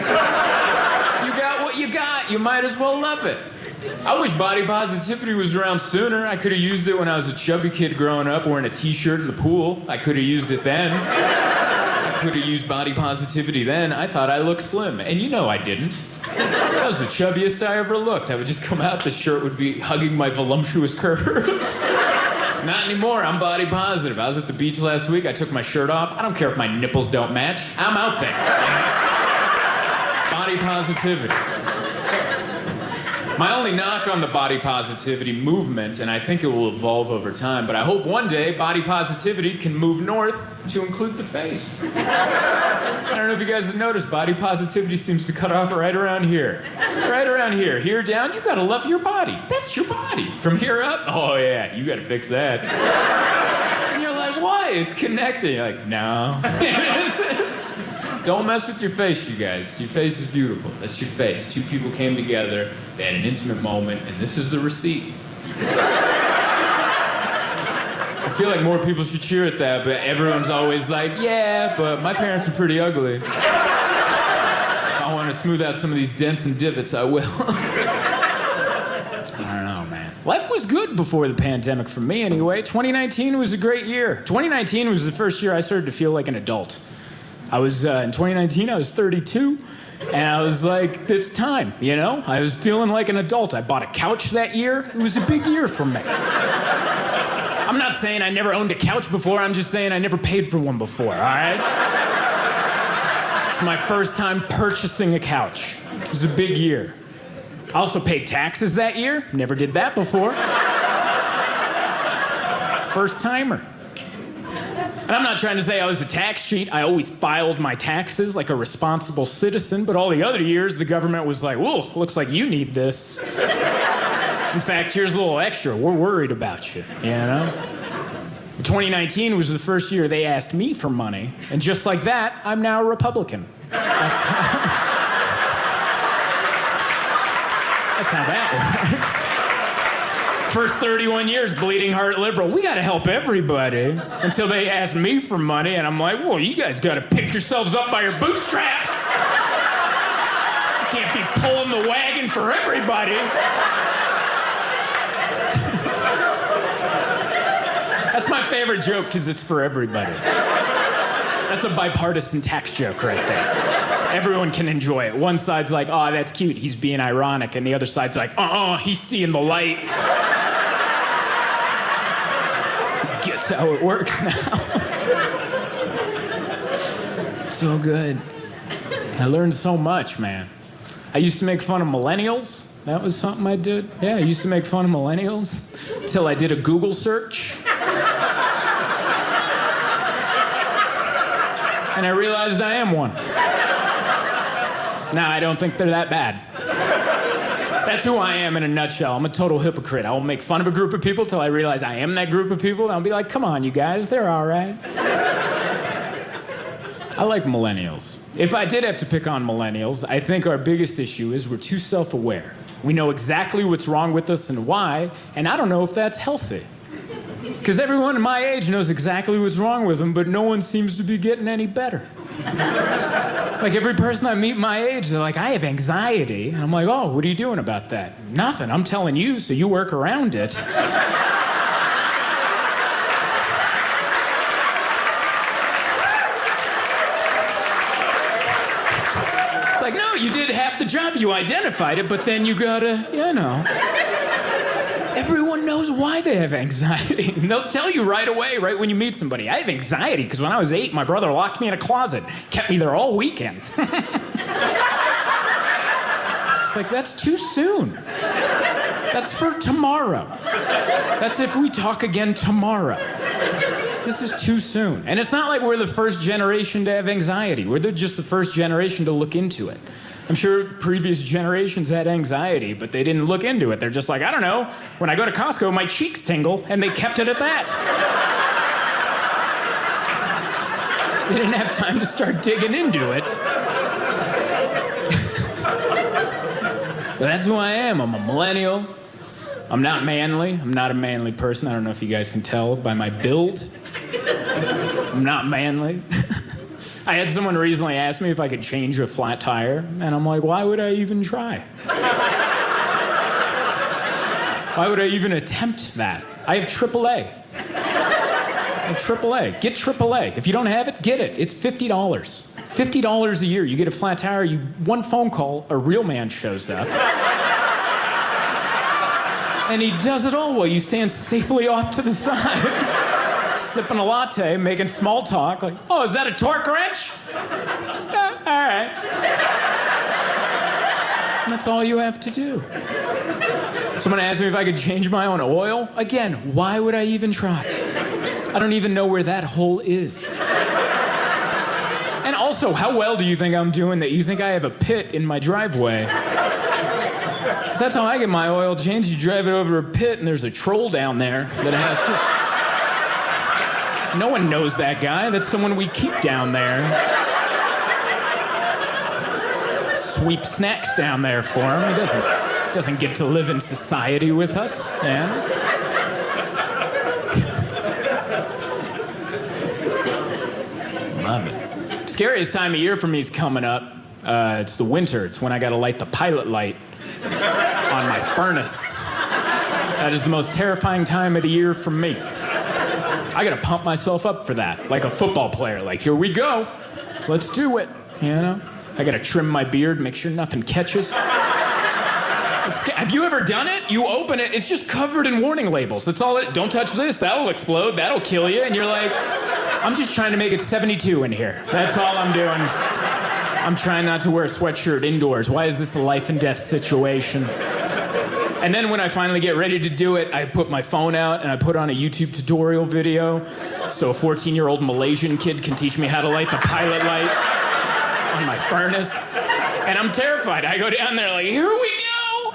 got what you got. You might as well love it. I wish body positivity was around sooner. I could have used it when I was a chubby kid growing up wearing a t-shirt in the pool. I could have used it then. I could have used body positivity then. I thought I looked slim, and you know I didn't. That was the chubbiest I ever looked. I would just come out, the shirt would be hugging my voluptuous curves. Not anymore, I'm body positive. I was at the beach last week, I took my shirt off. I don't care if my nipples don't match. I'm out there. Body positivity. My only knock on the body positivity movement, and I think it will evolve over time, but I hope one day body positivity can move north to include the face. I don't know if you guys have noticed, body positivity seems to cut off right around here. Right around here. Here down, you gotta love your body. That's your body. From here up, oh yeah, you gotta fix that. And you're like, what? It's connecting. You're like, no. It isn't. Don't mess with your face, you guys. Your face is beautiful. That's your face. Two people came together, they had an intimate moment, and this is the receipt. I feel like more people should cheer at that, but everyone's always like, yeah, but my parents are pretty ugly. If I want to smooth out some of these dents and divots, I will. I don't know, man. Life was good before the pandemic for me, anyway. 2019 was a great year. 2019 was the first year I started to feel like an adult. I was, in 2019, I was 32, and I was like, this time, you know? I was feeling like an adult. I bought a couch that year. It was a big year for me. I'm not saying I never owned a couch before, I'm just saying I never paid for one before, all right? It's my first time purchasing a couch. It was a big year. I also paid taxes that year. Never did that before. First timer. And I'm not trying to say I was a tax cheat. I always filed my taxes like a responsible citizen, but all the other years, the government was like, whoa, looks like you need this. In fact, here's a little extra. We're worried about you, you know? 2019 was the first year they asked me for money, and just like that, I'm now a Republican. That's how that works. First 31 years, bleeding heart liberal. We gotta help everybody. Until they asked me for money, and I'm like, well, you guys gotta pick yourselves up by your bootstraps. You can't be pulling the wagon for everybody. That's my favorite joke because it's for everybody. That's a bipartisan tax joke right there. Everyone can enjoy it. One side's like, oh, that's cute, he's being ironic, and the other side's like, he's seeing the light. Gets how it works now. So good. I learned so much, man. I used to make fun of millennials. That was something I did. Yeah, I used to make fun of millennials till I did a Google search. And I realized I am one. Now, I don't think they're that bad. That's who I am in a nutshell. I'm a total hypocrite. I will make fun of a group of people till I realize I am that group of people. And I'll be like, come on, you guys, they're all right. I like millennials. If I did have to pick on millennials, I think our biggest issue is we're too self-aware. We know exactly what's wrong with us and why, and I don't know if that's healthy. Because everyone in my age knows exactly what's wrong with them, but no one seems to be getting any better. Like every person I meet my age, they're like, I have anxiety. And I'm like, oh, what are you doing about that? Nothing, I'm telling you, so you work around it. It's like, no, you did half the job, you identified it, but then you gotta, you know. Everyone knows why they have anxiety. And they'll tell you right away, right when you meet somebody. I have anxiety because when I was 8, my brother locked me in a closet, kept me there all weekend. It's like, that's too soon. That's for tomorrow. That's if we talk again tomorrow. This is too soon. And it's not like we're the first generation to have anxiety. We're just the first generation to look into it. I'm sure previous generations had anxiety, but they didn't look into it. They're just like, I don't know, when I go to Costco, my cheeks tingle, and they kept it at that. They didn't have time to start digging into it. But that's who I am. I'm a millennial. I'm not manly. I'm not a manly person. I don't know if you guys can tell by my build. I'm not manly. I had someone recently ask me if I could change a flat tire, and I'm like, why would I even try? Why would I even attempt that? I have AAA. AAA. Get AAA. If you don't have it, get it. It's $50. $50 a year. You get a flat tire, one phone call, a real man shows up. And he does it all while you stand safely off to the side. Sipping a latte, making small talk, like, oh, is that a torque wrench? Yeah, all right. And that's all you have to do. Someone asked me if I could change my own oil. Again, why would I even try? I don't even know where that hole is. And also, how well do you think I'm doing that you think I have a pit in my driveway? Because that's how I get my oil changed. You drive it over a pit, and there's a troll down there that has to... No one knows that guy. That's someone we keep down there. Sweep snacks down there for him. He doesn't get to live in society with us. Yeah. Love it. Scariest time of year for me is coming up. It's the winter. It's when I gotta light the pilot light on my furnace. That is the most terrifying time of the year for me. I gotta pump myself up for that, like a football player. Like, here we go. Let's do it, you know? I gotta trim my beard, make sure nothing catches. Have you ever done it? You open it, it's just covered in warning labels. That's all it, don't touch this, that'll explode, that'll kill you. And you're like, I'm just trying to make it 72 in here. That's all I'm doing. I'm trying not to wear a sweatshirt indoors. Why is this a life and death situation? And then when I finally get ready to do it, I put my phone out and I put on a YouTube tutorial video so a 14-year-old Malaysian kid can teach me how to light the pilot light on my furnace. And I'm terrified. I go down there like, here we go.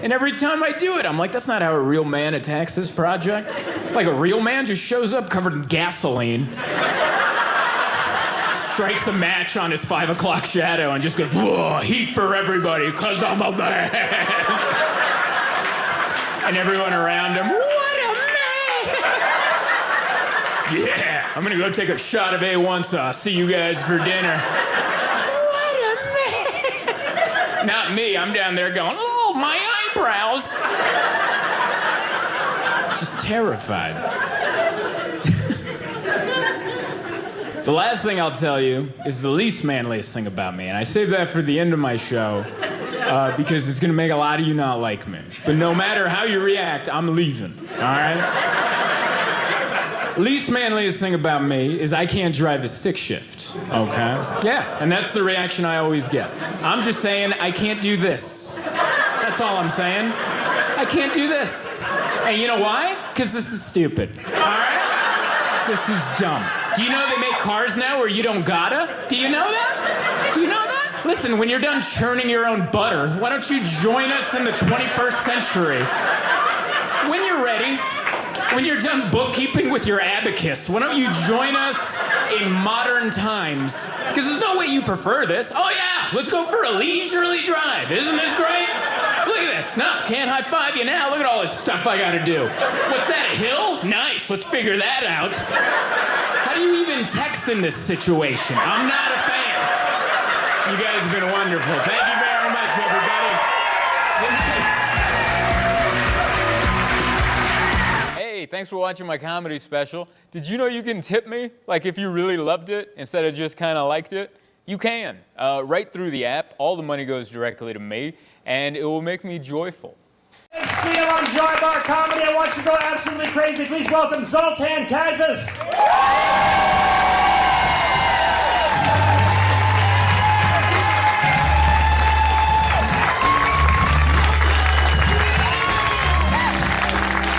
And every time I do it, I'm like, that's not how a real man attacks this project. Like a real man just shows up covered in gasoline, strikes a match on his 5 o'clock shadow and just goes, whoa, heat for everybody, 'cause I'm a man. And everyone around him, what a man. Yeah, I'm gonna go take a shot of A1 sauce. See you guys for dinner. What a man. Not me, I'm down there going, oh, my eyebrows. Just terrified. The last thing I'll tell you is the least manliest thing about me, and I save that for the end of my show because it's gonna make a lot of you not like me. But no matter how you react, I'm leaving, all right? Least manliest thing about me is I can't drive a stick shift, okay? Yeah, and that's the reaction I always get. I'm just saying I can't do this. That's all I'm saying. I can't do this. And you know why? Because this is stupid, all right? This is dumb. Do you know they make cars now where you don't gotta? Do you know that? Do you know that? Listen, when you're done churning your own butter, why don't you join us in the 21st century? When you're ready, when you're done bookkeeping with your abacus, why don't you join us in modern times? Because there's no way you prefer this. Oh yeah, let's go for a leisurely drive. Isn't this great? Look at this. No, can't high five you now. Look at all this stuff I gotta do. What's that, a hill? Nice, let's figure that out. How do you even text in this situation? I'm not a fan. You guys have been wonderful. Thank you very much, everybody. Good night. Hey, thanks for watching my comedy special. Did you know you can tip me? Like if you really loved it instead of just kind of liked it? You can. Right through the app. All the money goes directly to me, and it will make me joyful. See you on Joy Bar Comedy. I want you to go absolutely crazy. Please welcome Zoltan, Kaszas.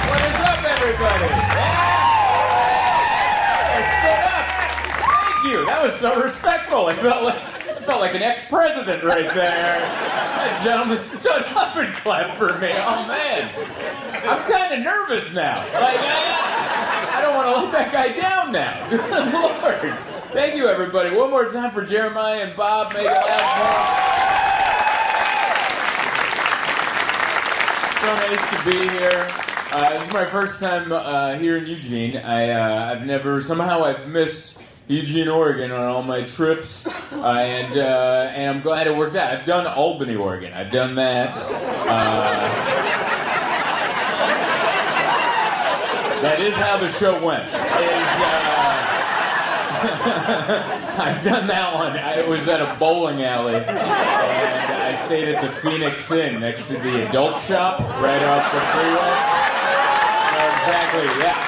What is up, everybody? Stood up. Thank you. That was so respectful. It felt like an ex-president right there. That gentleman stood up and clapped for me. Oh man, I'm kind of nervous now. Like I don't want to let that guy down now. Good Lord. Thank you, everybody. One more time for Jeremiah and Bob. Make it loud for them. So nice to be here. This is my first time here in Eugene. I've missed Eugene, Oregon on all my trips, and I'm glad it worked out. I've done Albany, Oregon. I've done that. That is how the show went. I've done that one. I was at a bowling alley, and I stayed at the Phoenix Inn next to the adult shop right off the freeway. Exactly, yeah.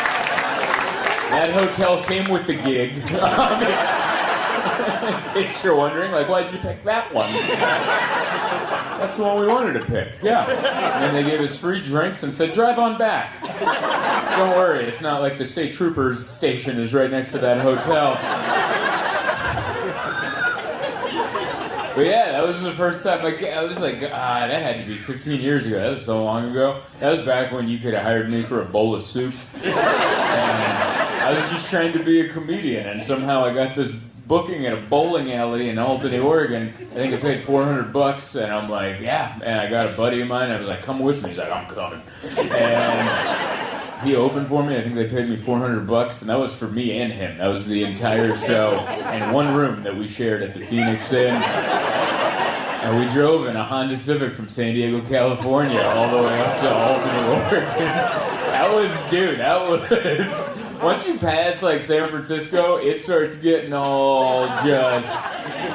That hotel came with the gig. In case you're wondering, like, why'd you pick that one? That's the one we wanted to pick, yeah. And then they gave us free drinks and said, drive on back. Don't worry, it's not like the state troopers station is right next to that hotel. But yeah, that was the first time, I was like, that had to be 15 years ago. That was so long ago. That was back when you could have hired me for a bowl of soup. And I was just trying to be a comedian, and somehow I got this booking at a bowling alley in Albany, Oregon. I think I paid $400, and I'm like, yeah. And I got a buddy of mine, I was like, come with me. He's like, I'm coming. And he opened for me. I think they paid me $400, and that was for me and him. That was the entire show, and one room that we shared at the Phoenix Inn. And we drove in a Honda Civic from San Diego, California, all the way up to Albany, Oregon. That was once you pass, like, San Francisco, it starts getting all just...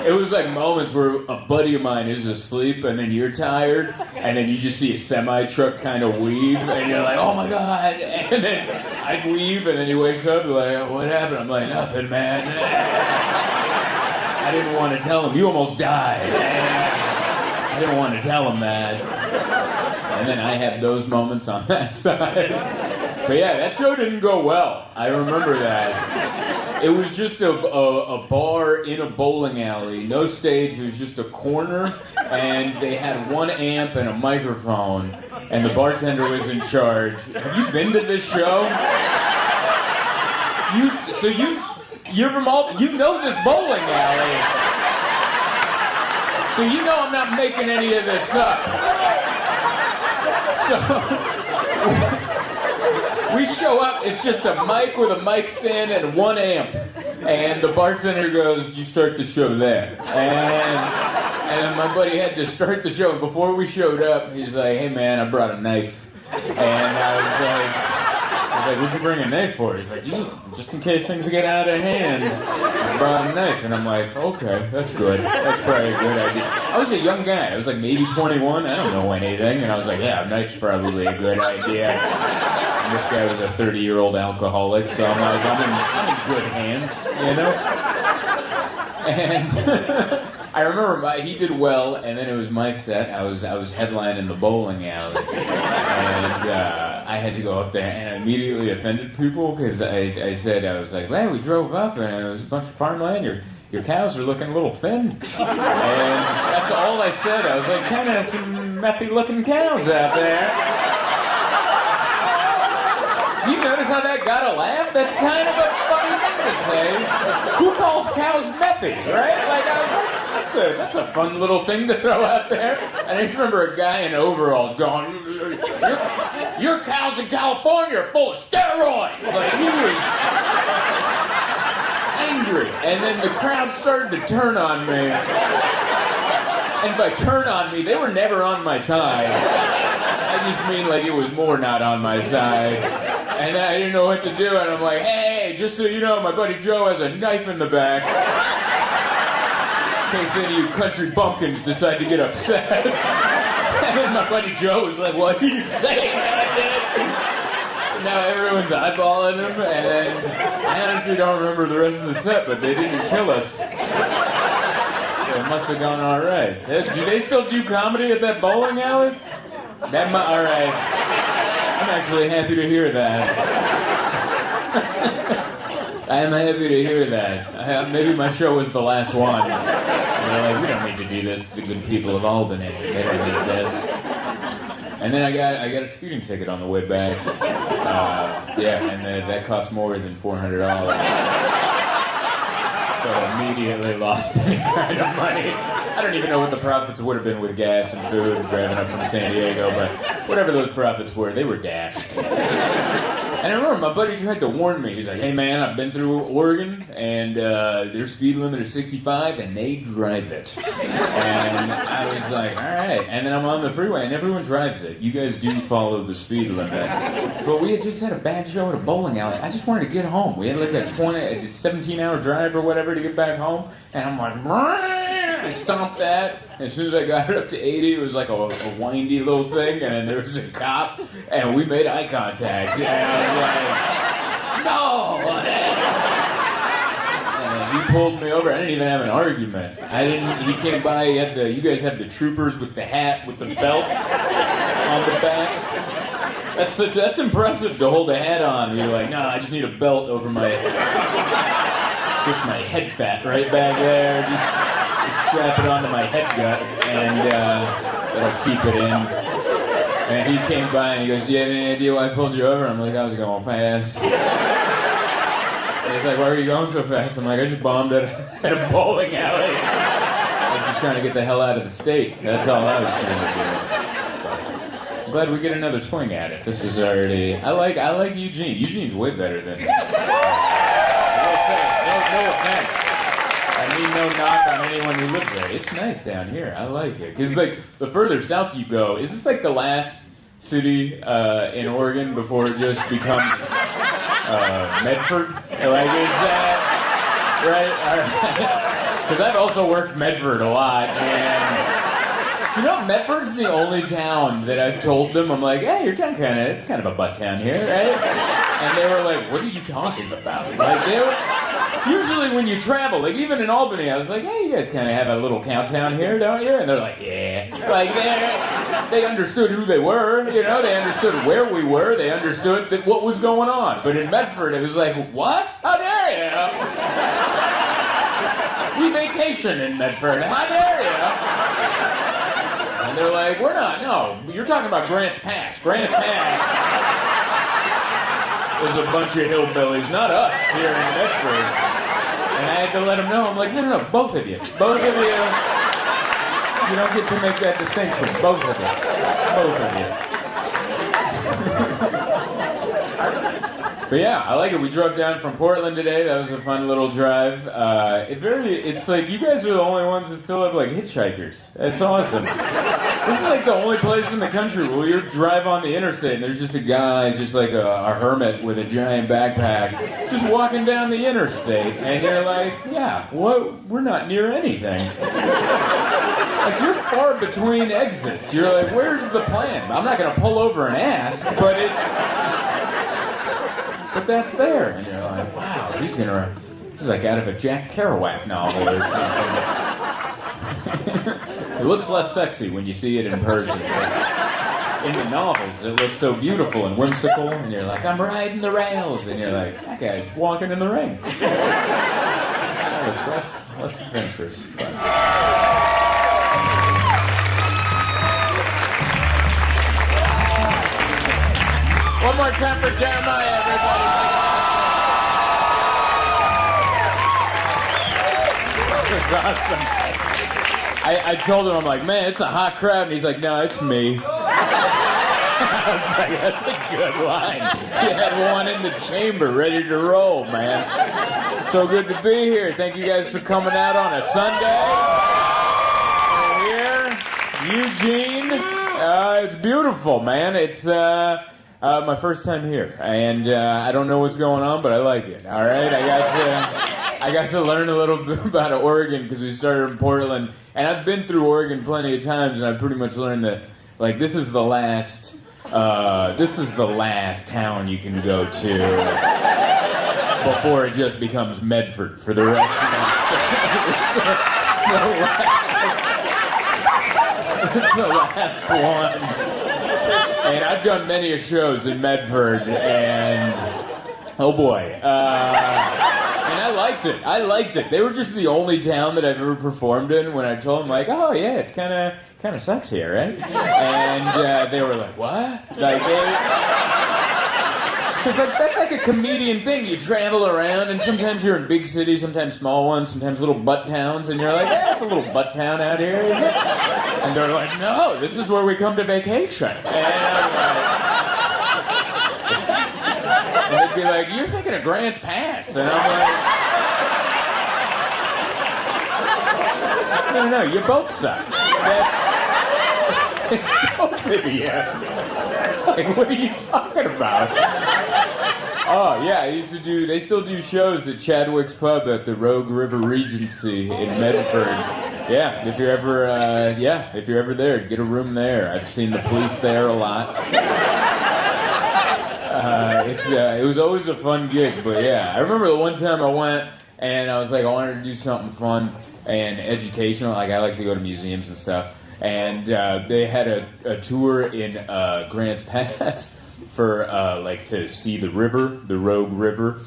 It was like moments where a buddy of mine is asleep, and then you're tired, and then you just see a semi-truck kind of weave, and you're like, oh my God! And then I'd weave, and then he wakes up, like, what happened? I'm like, nothing, man. I didn't want to tell him. You almost died. I didn't want to tell him that. And then I had those moments on that side. But yeah, that show didn't go well. I remember that. It was just a bar in a bowling alley. No stage. It was just a corner. And they had one amp and a microphone. And the bartender was in charge. Have you been to this show? You're from you know this bowling alley. So you know I'm not making any of this up. So we show up, it's just a mic with a mic stand and one amp. And the bartender goes, you start the show there. And my buddy had to start the show. Before we showed up, he's like, hey man, I brought a knife. And I was like, what'd you bring a knife for? He's like, just in case things get out of hand, I brought a knife. And I'm like, okay, that's good. That's probably a good idea. I was a young guy. I was like maybe 21. I don't know anything. And I was like, yeah, a knife's probably a good idea. And this guy was a 30-year-old alcoholic, so I'm like, I'm in good hands, you know? And I remember he did well, and then it was my set. I was headlining the bowling alley, and I had to go up there, and I immediately offended people because I said, I was like, well, we drove up, and it was a bunch of farmland. Your cows are looking a little thin. And that's all I said. I was like, kind of some methy-looking cows out there. Do you notice how that got a laugh? That's kind of a funny thing to say. Who calls cows methy, right? Like, I was like, that's a fun little thing to throw out there. And I just remember a guy in overalls going, your cows in California are full of steroids. Like, he was angry. And then the crowd started to turn on me. And by turn on me, they were never on my side. I just mean like it was more not on my side. And then I didn't know what to do, and I'm like, hey, just so you know, my buddy Joe has a knife in the back. In case any of you country bumpkins decide to get upset. And then my buddy Joe was like, what are you saying? So now everyone's eyeballing him, and I honestly don't remember the rest of the set, but they didn't kill us. So it must have gone all right. Do they still do comedy at that bowling alley? All right. I'm actually happy to hear that. I am happy to hear that. Maybe my show was the last one. They're like, we don't need to do this to the good people of Albany. They don't need this. And then I got a speeding ticket on the way back. And that cost more than $400. So I immediately lost any kind of money. I don't even know what the profits would have been with gas and food and driving up from San Diego, but whatever those profits were, they were dashed. And I remember my buddy tried to warn me. He's like, hey man, I've been through Oregon, and their speed limit is 65, and they drive it. And I was like, all right. And then I'm on the freeway, and everyone drives it. You guys do follow the speed limit. But we had just had a bad show at a bowling alley. I just wanted to get home. We had like a 17-hour drive or whatever to get back home, and I'm like, I stomped that. And as soon as I got it up to 80, it was like a windy little thing, and then there was a cop, and we made eye contact. And I was like, no! And he pulled me over. I didn't even have an argument. He came by, you guys have the troopers with the hat, with the belts on the back. That's impressive to hold a hat on. You're like, no, I just need a belt over my head fat right back there. Just strap it onto my head gut, and that'll keep it in. And he came by and he goes, do you have any idea why I pulled you over? I'm like, I was going fast. And he's like, why are you going so fast? I'm like, I just bombed at a bowling alley. I was just trying to get the hell out of the state. That's all I was trying to do. I'm glad we get another swing at it. This is already... I like Eugene. Eugene's way better than... No offense. I mean, no knock on anyone who lives there. It's nice down here. I like it. Because, like, the further south you go, is this, like, the last city in Oregon before it just becomes Medford? Like, is that... Right? Because I've also worked Medford a lot, and... You know, Medford's the only town that I've told them, I'm like, hey, your town it's kind of a butt town here, right? And they were like, what are you talking about? Like, Usually when you travel, like even in Albany, I was like, hey, you guys kind of have a little cowtown here, don't you? And they're like, yeah. Like they understood who they were, you know, they understood where we were, they understood what was going on. But in Medford, it was like, what? How dare you? We vacation in Medford, how dare you? And they're like, we're not, no, you're talking about Grants Pass. Grants Pass is a bunch of hillbillies, not us here in Medford. And I had to let them know, I'm like, no, both of you. Both of you. You don't get to make that distinction. Both of you. Both of you. But yeah, I like it. We drove down from Portland today. That was a fun little drive. It's like you guys are the only ones that still have like hitchhikers. That's awesome. This is like the only place in the country where you drive on the interstate and there's just a guy, just like a hermit with a giant backpack, just walking down the interstate, and you're like, yeah, we're not near anything. Like, you're far between exits. You're like, where's the plan? I'm not going to pull over and ask, but that's there. And you're like, wow, this is like out of a Jack Kerouac novel or something. It looks less sexy when you see it in person. In the novels, it looks so beautiful and whimsical, and you're like, I'm riding the rails, and you're like, that guy's walking in the rain. It's less adventurous. But. One more time for Jeremiah, everybody. That's awesome. I told him, I'm like, man, it's a hot crowd. And he's like, no, it's me. I was like, that's a good line. You had one in the chamber ready to roll, man. So good to be here. Thank you guys for coming out on a Sunday. We're here. Eugene. It's beautiful, man. It's my first time here. And I don't know what's going on, but I like it. All right? I got to learn a little bit about Oregon because we started in Portland. And I've been through Oregon plenty of times, and I've pretty much learned that, like, this is the last town you can go to before it just becomes Medford for the rest of it's the last one. And I've done many shows in Medford, and oh boy. And I liked it. They were just the only town that I've ever performed in. When I told them, like, oh yeah, it's kind of sucks here, right? And they were like, what? Like, because like, that's like a comedian thing. You travel around, and sometimes you're in big cities, sometimes small ones, sometimes little butt towns, and you're like, yeah, it's a little butt town out here, isn't it? And they're like, no, this is where we come to vacation. And I'm like, and they'd be like, you're thinking of Grants Pass. And I'm like, no, you both suck. It's both of you. Like, what are you talking about? Oh, yeah, they still do shows at Chadwick's Pub at the Rogue River Regency in Medford. Yeah, if you're ever there, get a room there. I've seen the police there a lot. It was always a fun gig, but yeah. I remember the one time I went, and I was like, I wanted to do something fun and educational. Like, I like to go to museums and stuff. And they had a tour in Grants Pass for, to see the river, the Rogue River,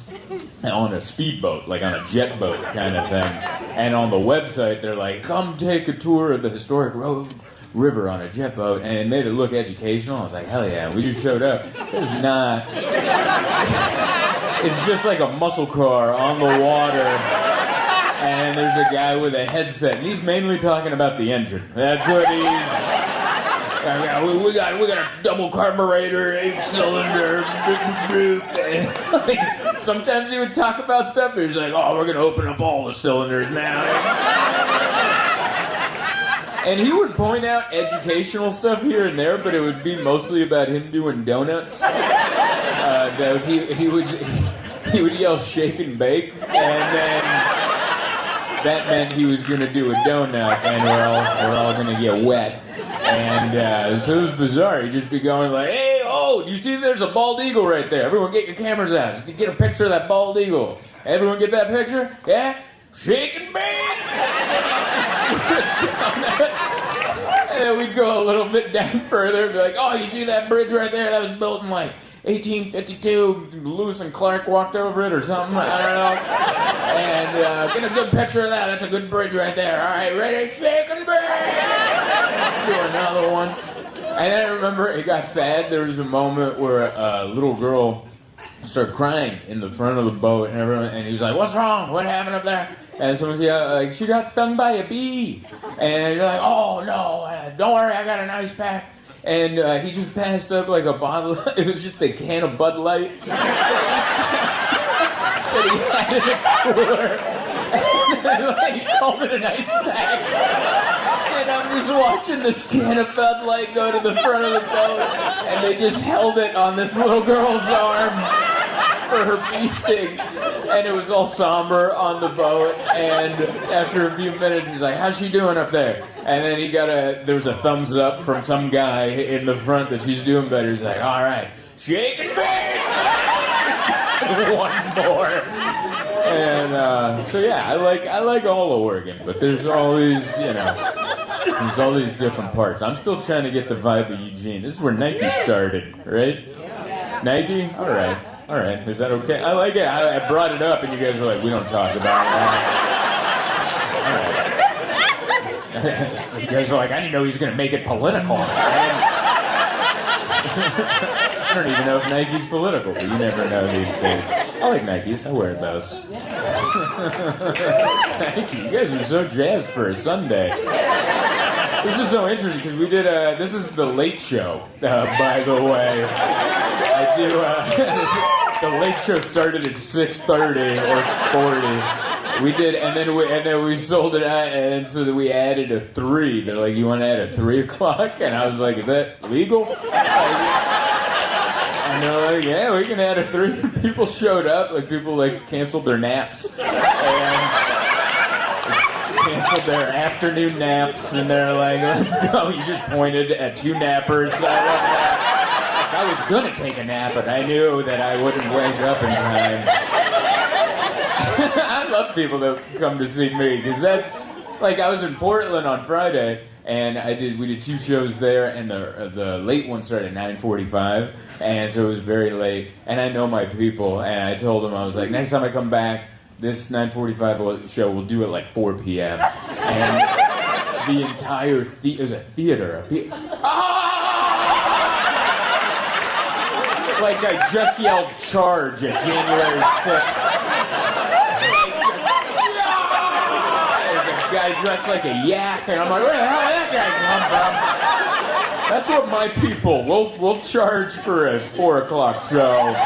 on a speedboat, like on a jet boat kind of thing. And on the website, they're like, come take a tour of the historic Rogue River on a jet boat, and it made it look educational. I was like, hell yeah, we just showed up. It's not. It's just like a muscle car on the water, and there's a guy with a headset, and he's mainly talking about the engine. That's what he's. We got a double carburetor, 8-cylinder. Sometimes he would talk about stuff, and he's like, oh, we're gonna open up all the cylinders now. And he would point out educational stuff here and there, but it would be mostly about him doing donuts. He would yell shake and bake, and then that meant he was going to do a donut, and we're all going to get wet. And so it was bizarre. He'd just be going like, hey, oh, oh, you see there's a bald eagle right there. Everyone get your cameras out. Just get a picture of that bald eagle. Everyone get that picture? Yeah? Shake and bake! And then we'd go a little bit down further and be like, oh, you see that bridge right there? That was built in like 1852. Lewis and Clark walked over it or something. I don't know. And get a good picture of that. That's a good bridge right there. All right, ready? Shake and bake! Do another one. And then I remember it got sad. There was a moment where a little girl started crying in the front of the boat, and he was like, "What's wrong? What happened up there?" And someone's like, "She got stung by a bee." And you're like, "Oh no, don't worry, I got an ice pack." And he just passed up like a bottle. It was just a can of Bud Light that he had in a cooler. And like, he called it an ice pack. And I'm just watching this can of Bud Light go to the front of the boat, and they just held it on this little girl's arm for her bee sting. And it was all somber on the boat, and after a few minutes, he's like, "How's she doing up there?" And then there was a thumbs up from some guy in the front that she's doing better. He's like, "All right, shake and bake!" One more. And so yeah, I like all of Oregon, but there's all these, there's all these different parts. I'm still trying to get the vibe of Eugene. This is where Nike started, right? Nike? All right. Is that okay? I like it. I brought it up, and you guys were like, "We don't talk about that." All right. You guys were like, "I didn't know he was going to make it political." I don't even know if Nike's political, but you never know these days. I like Nikes. I wear those. Thank you. You guys are so jazzed for a Sunday. This is so interesting because we did this is the Late Show, by the way. I do, the Late Show started at 6:30 or 40. We did, and then we sold it out, and so that we added a 3. They're like, "You want to add a 3 o'clock?" And I was like, "Is that legal?" And they're like, "Yeah, we can add a 3." People showed up, like people like canceled their naps and canceled their afternoon naps, and they're like, "Let's go." You just pointed at 2 nappers. I love that. I was gonna take a nap, but I knew that I wouldn't wake up in time. I love people that come to see me, because that's like, I was in Portland on Friday, and we did 2 shows there, and the late one started at 9:45, and so it was very late. And I know my people, and I told them, I was like, next time I come back, this 9:45 show, we'll do it like 4 p.m. And the entire it was a theater. Like I just yelled "charge" at January 6th. There's a guy dressed like a yak, and I'm like, where the hell did that guy come from? That's what my people, we'll charge for a 4 o'clock show.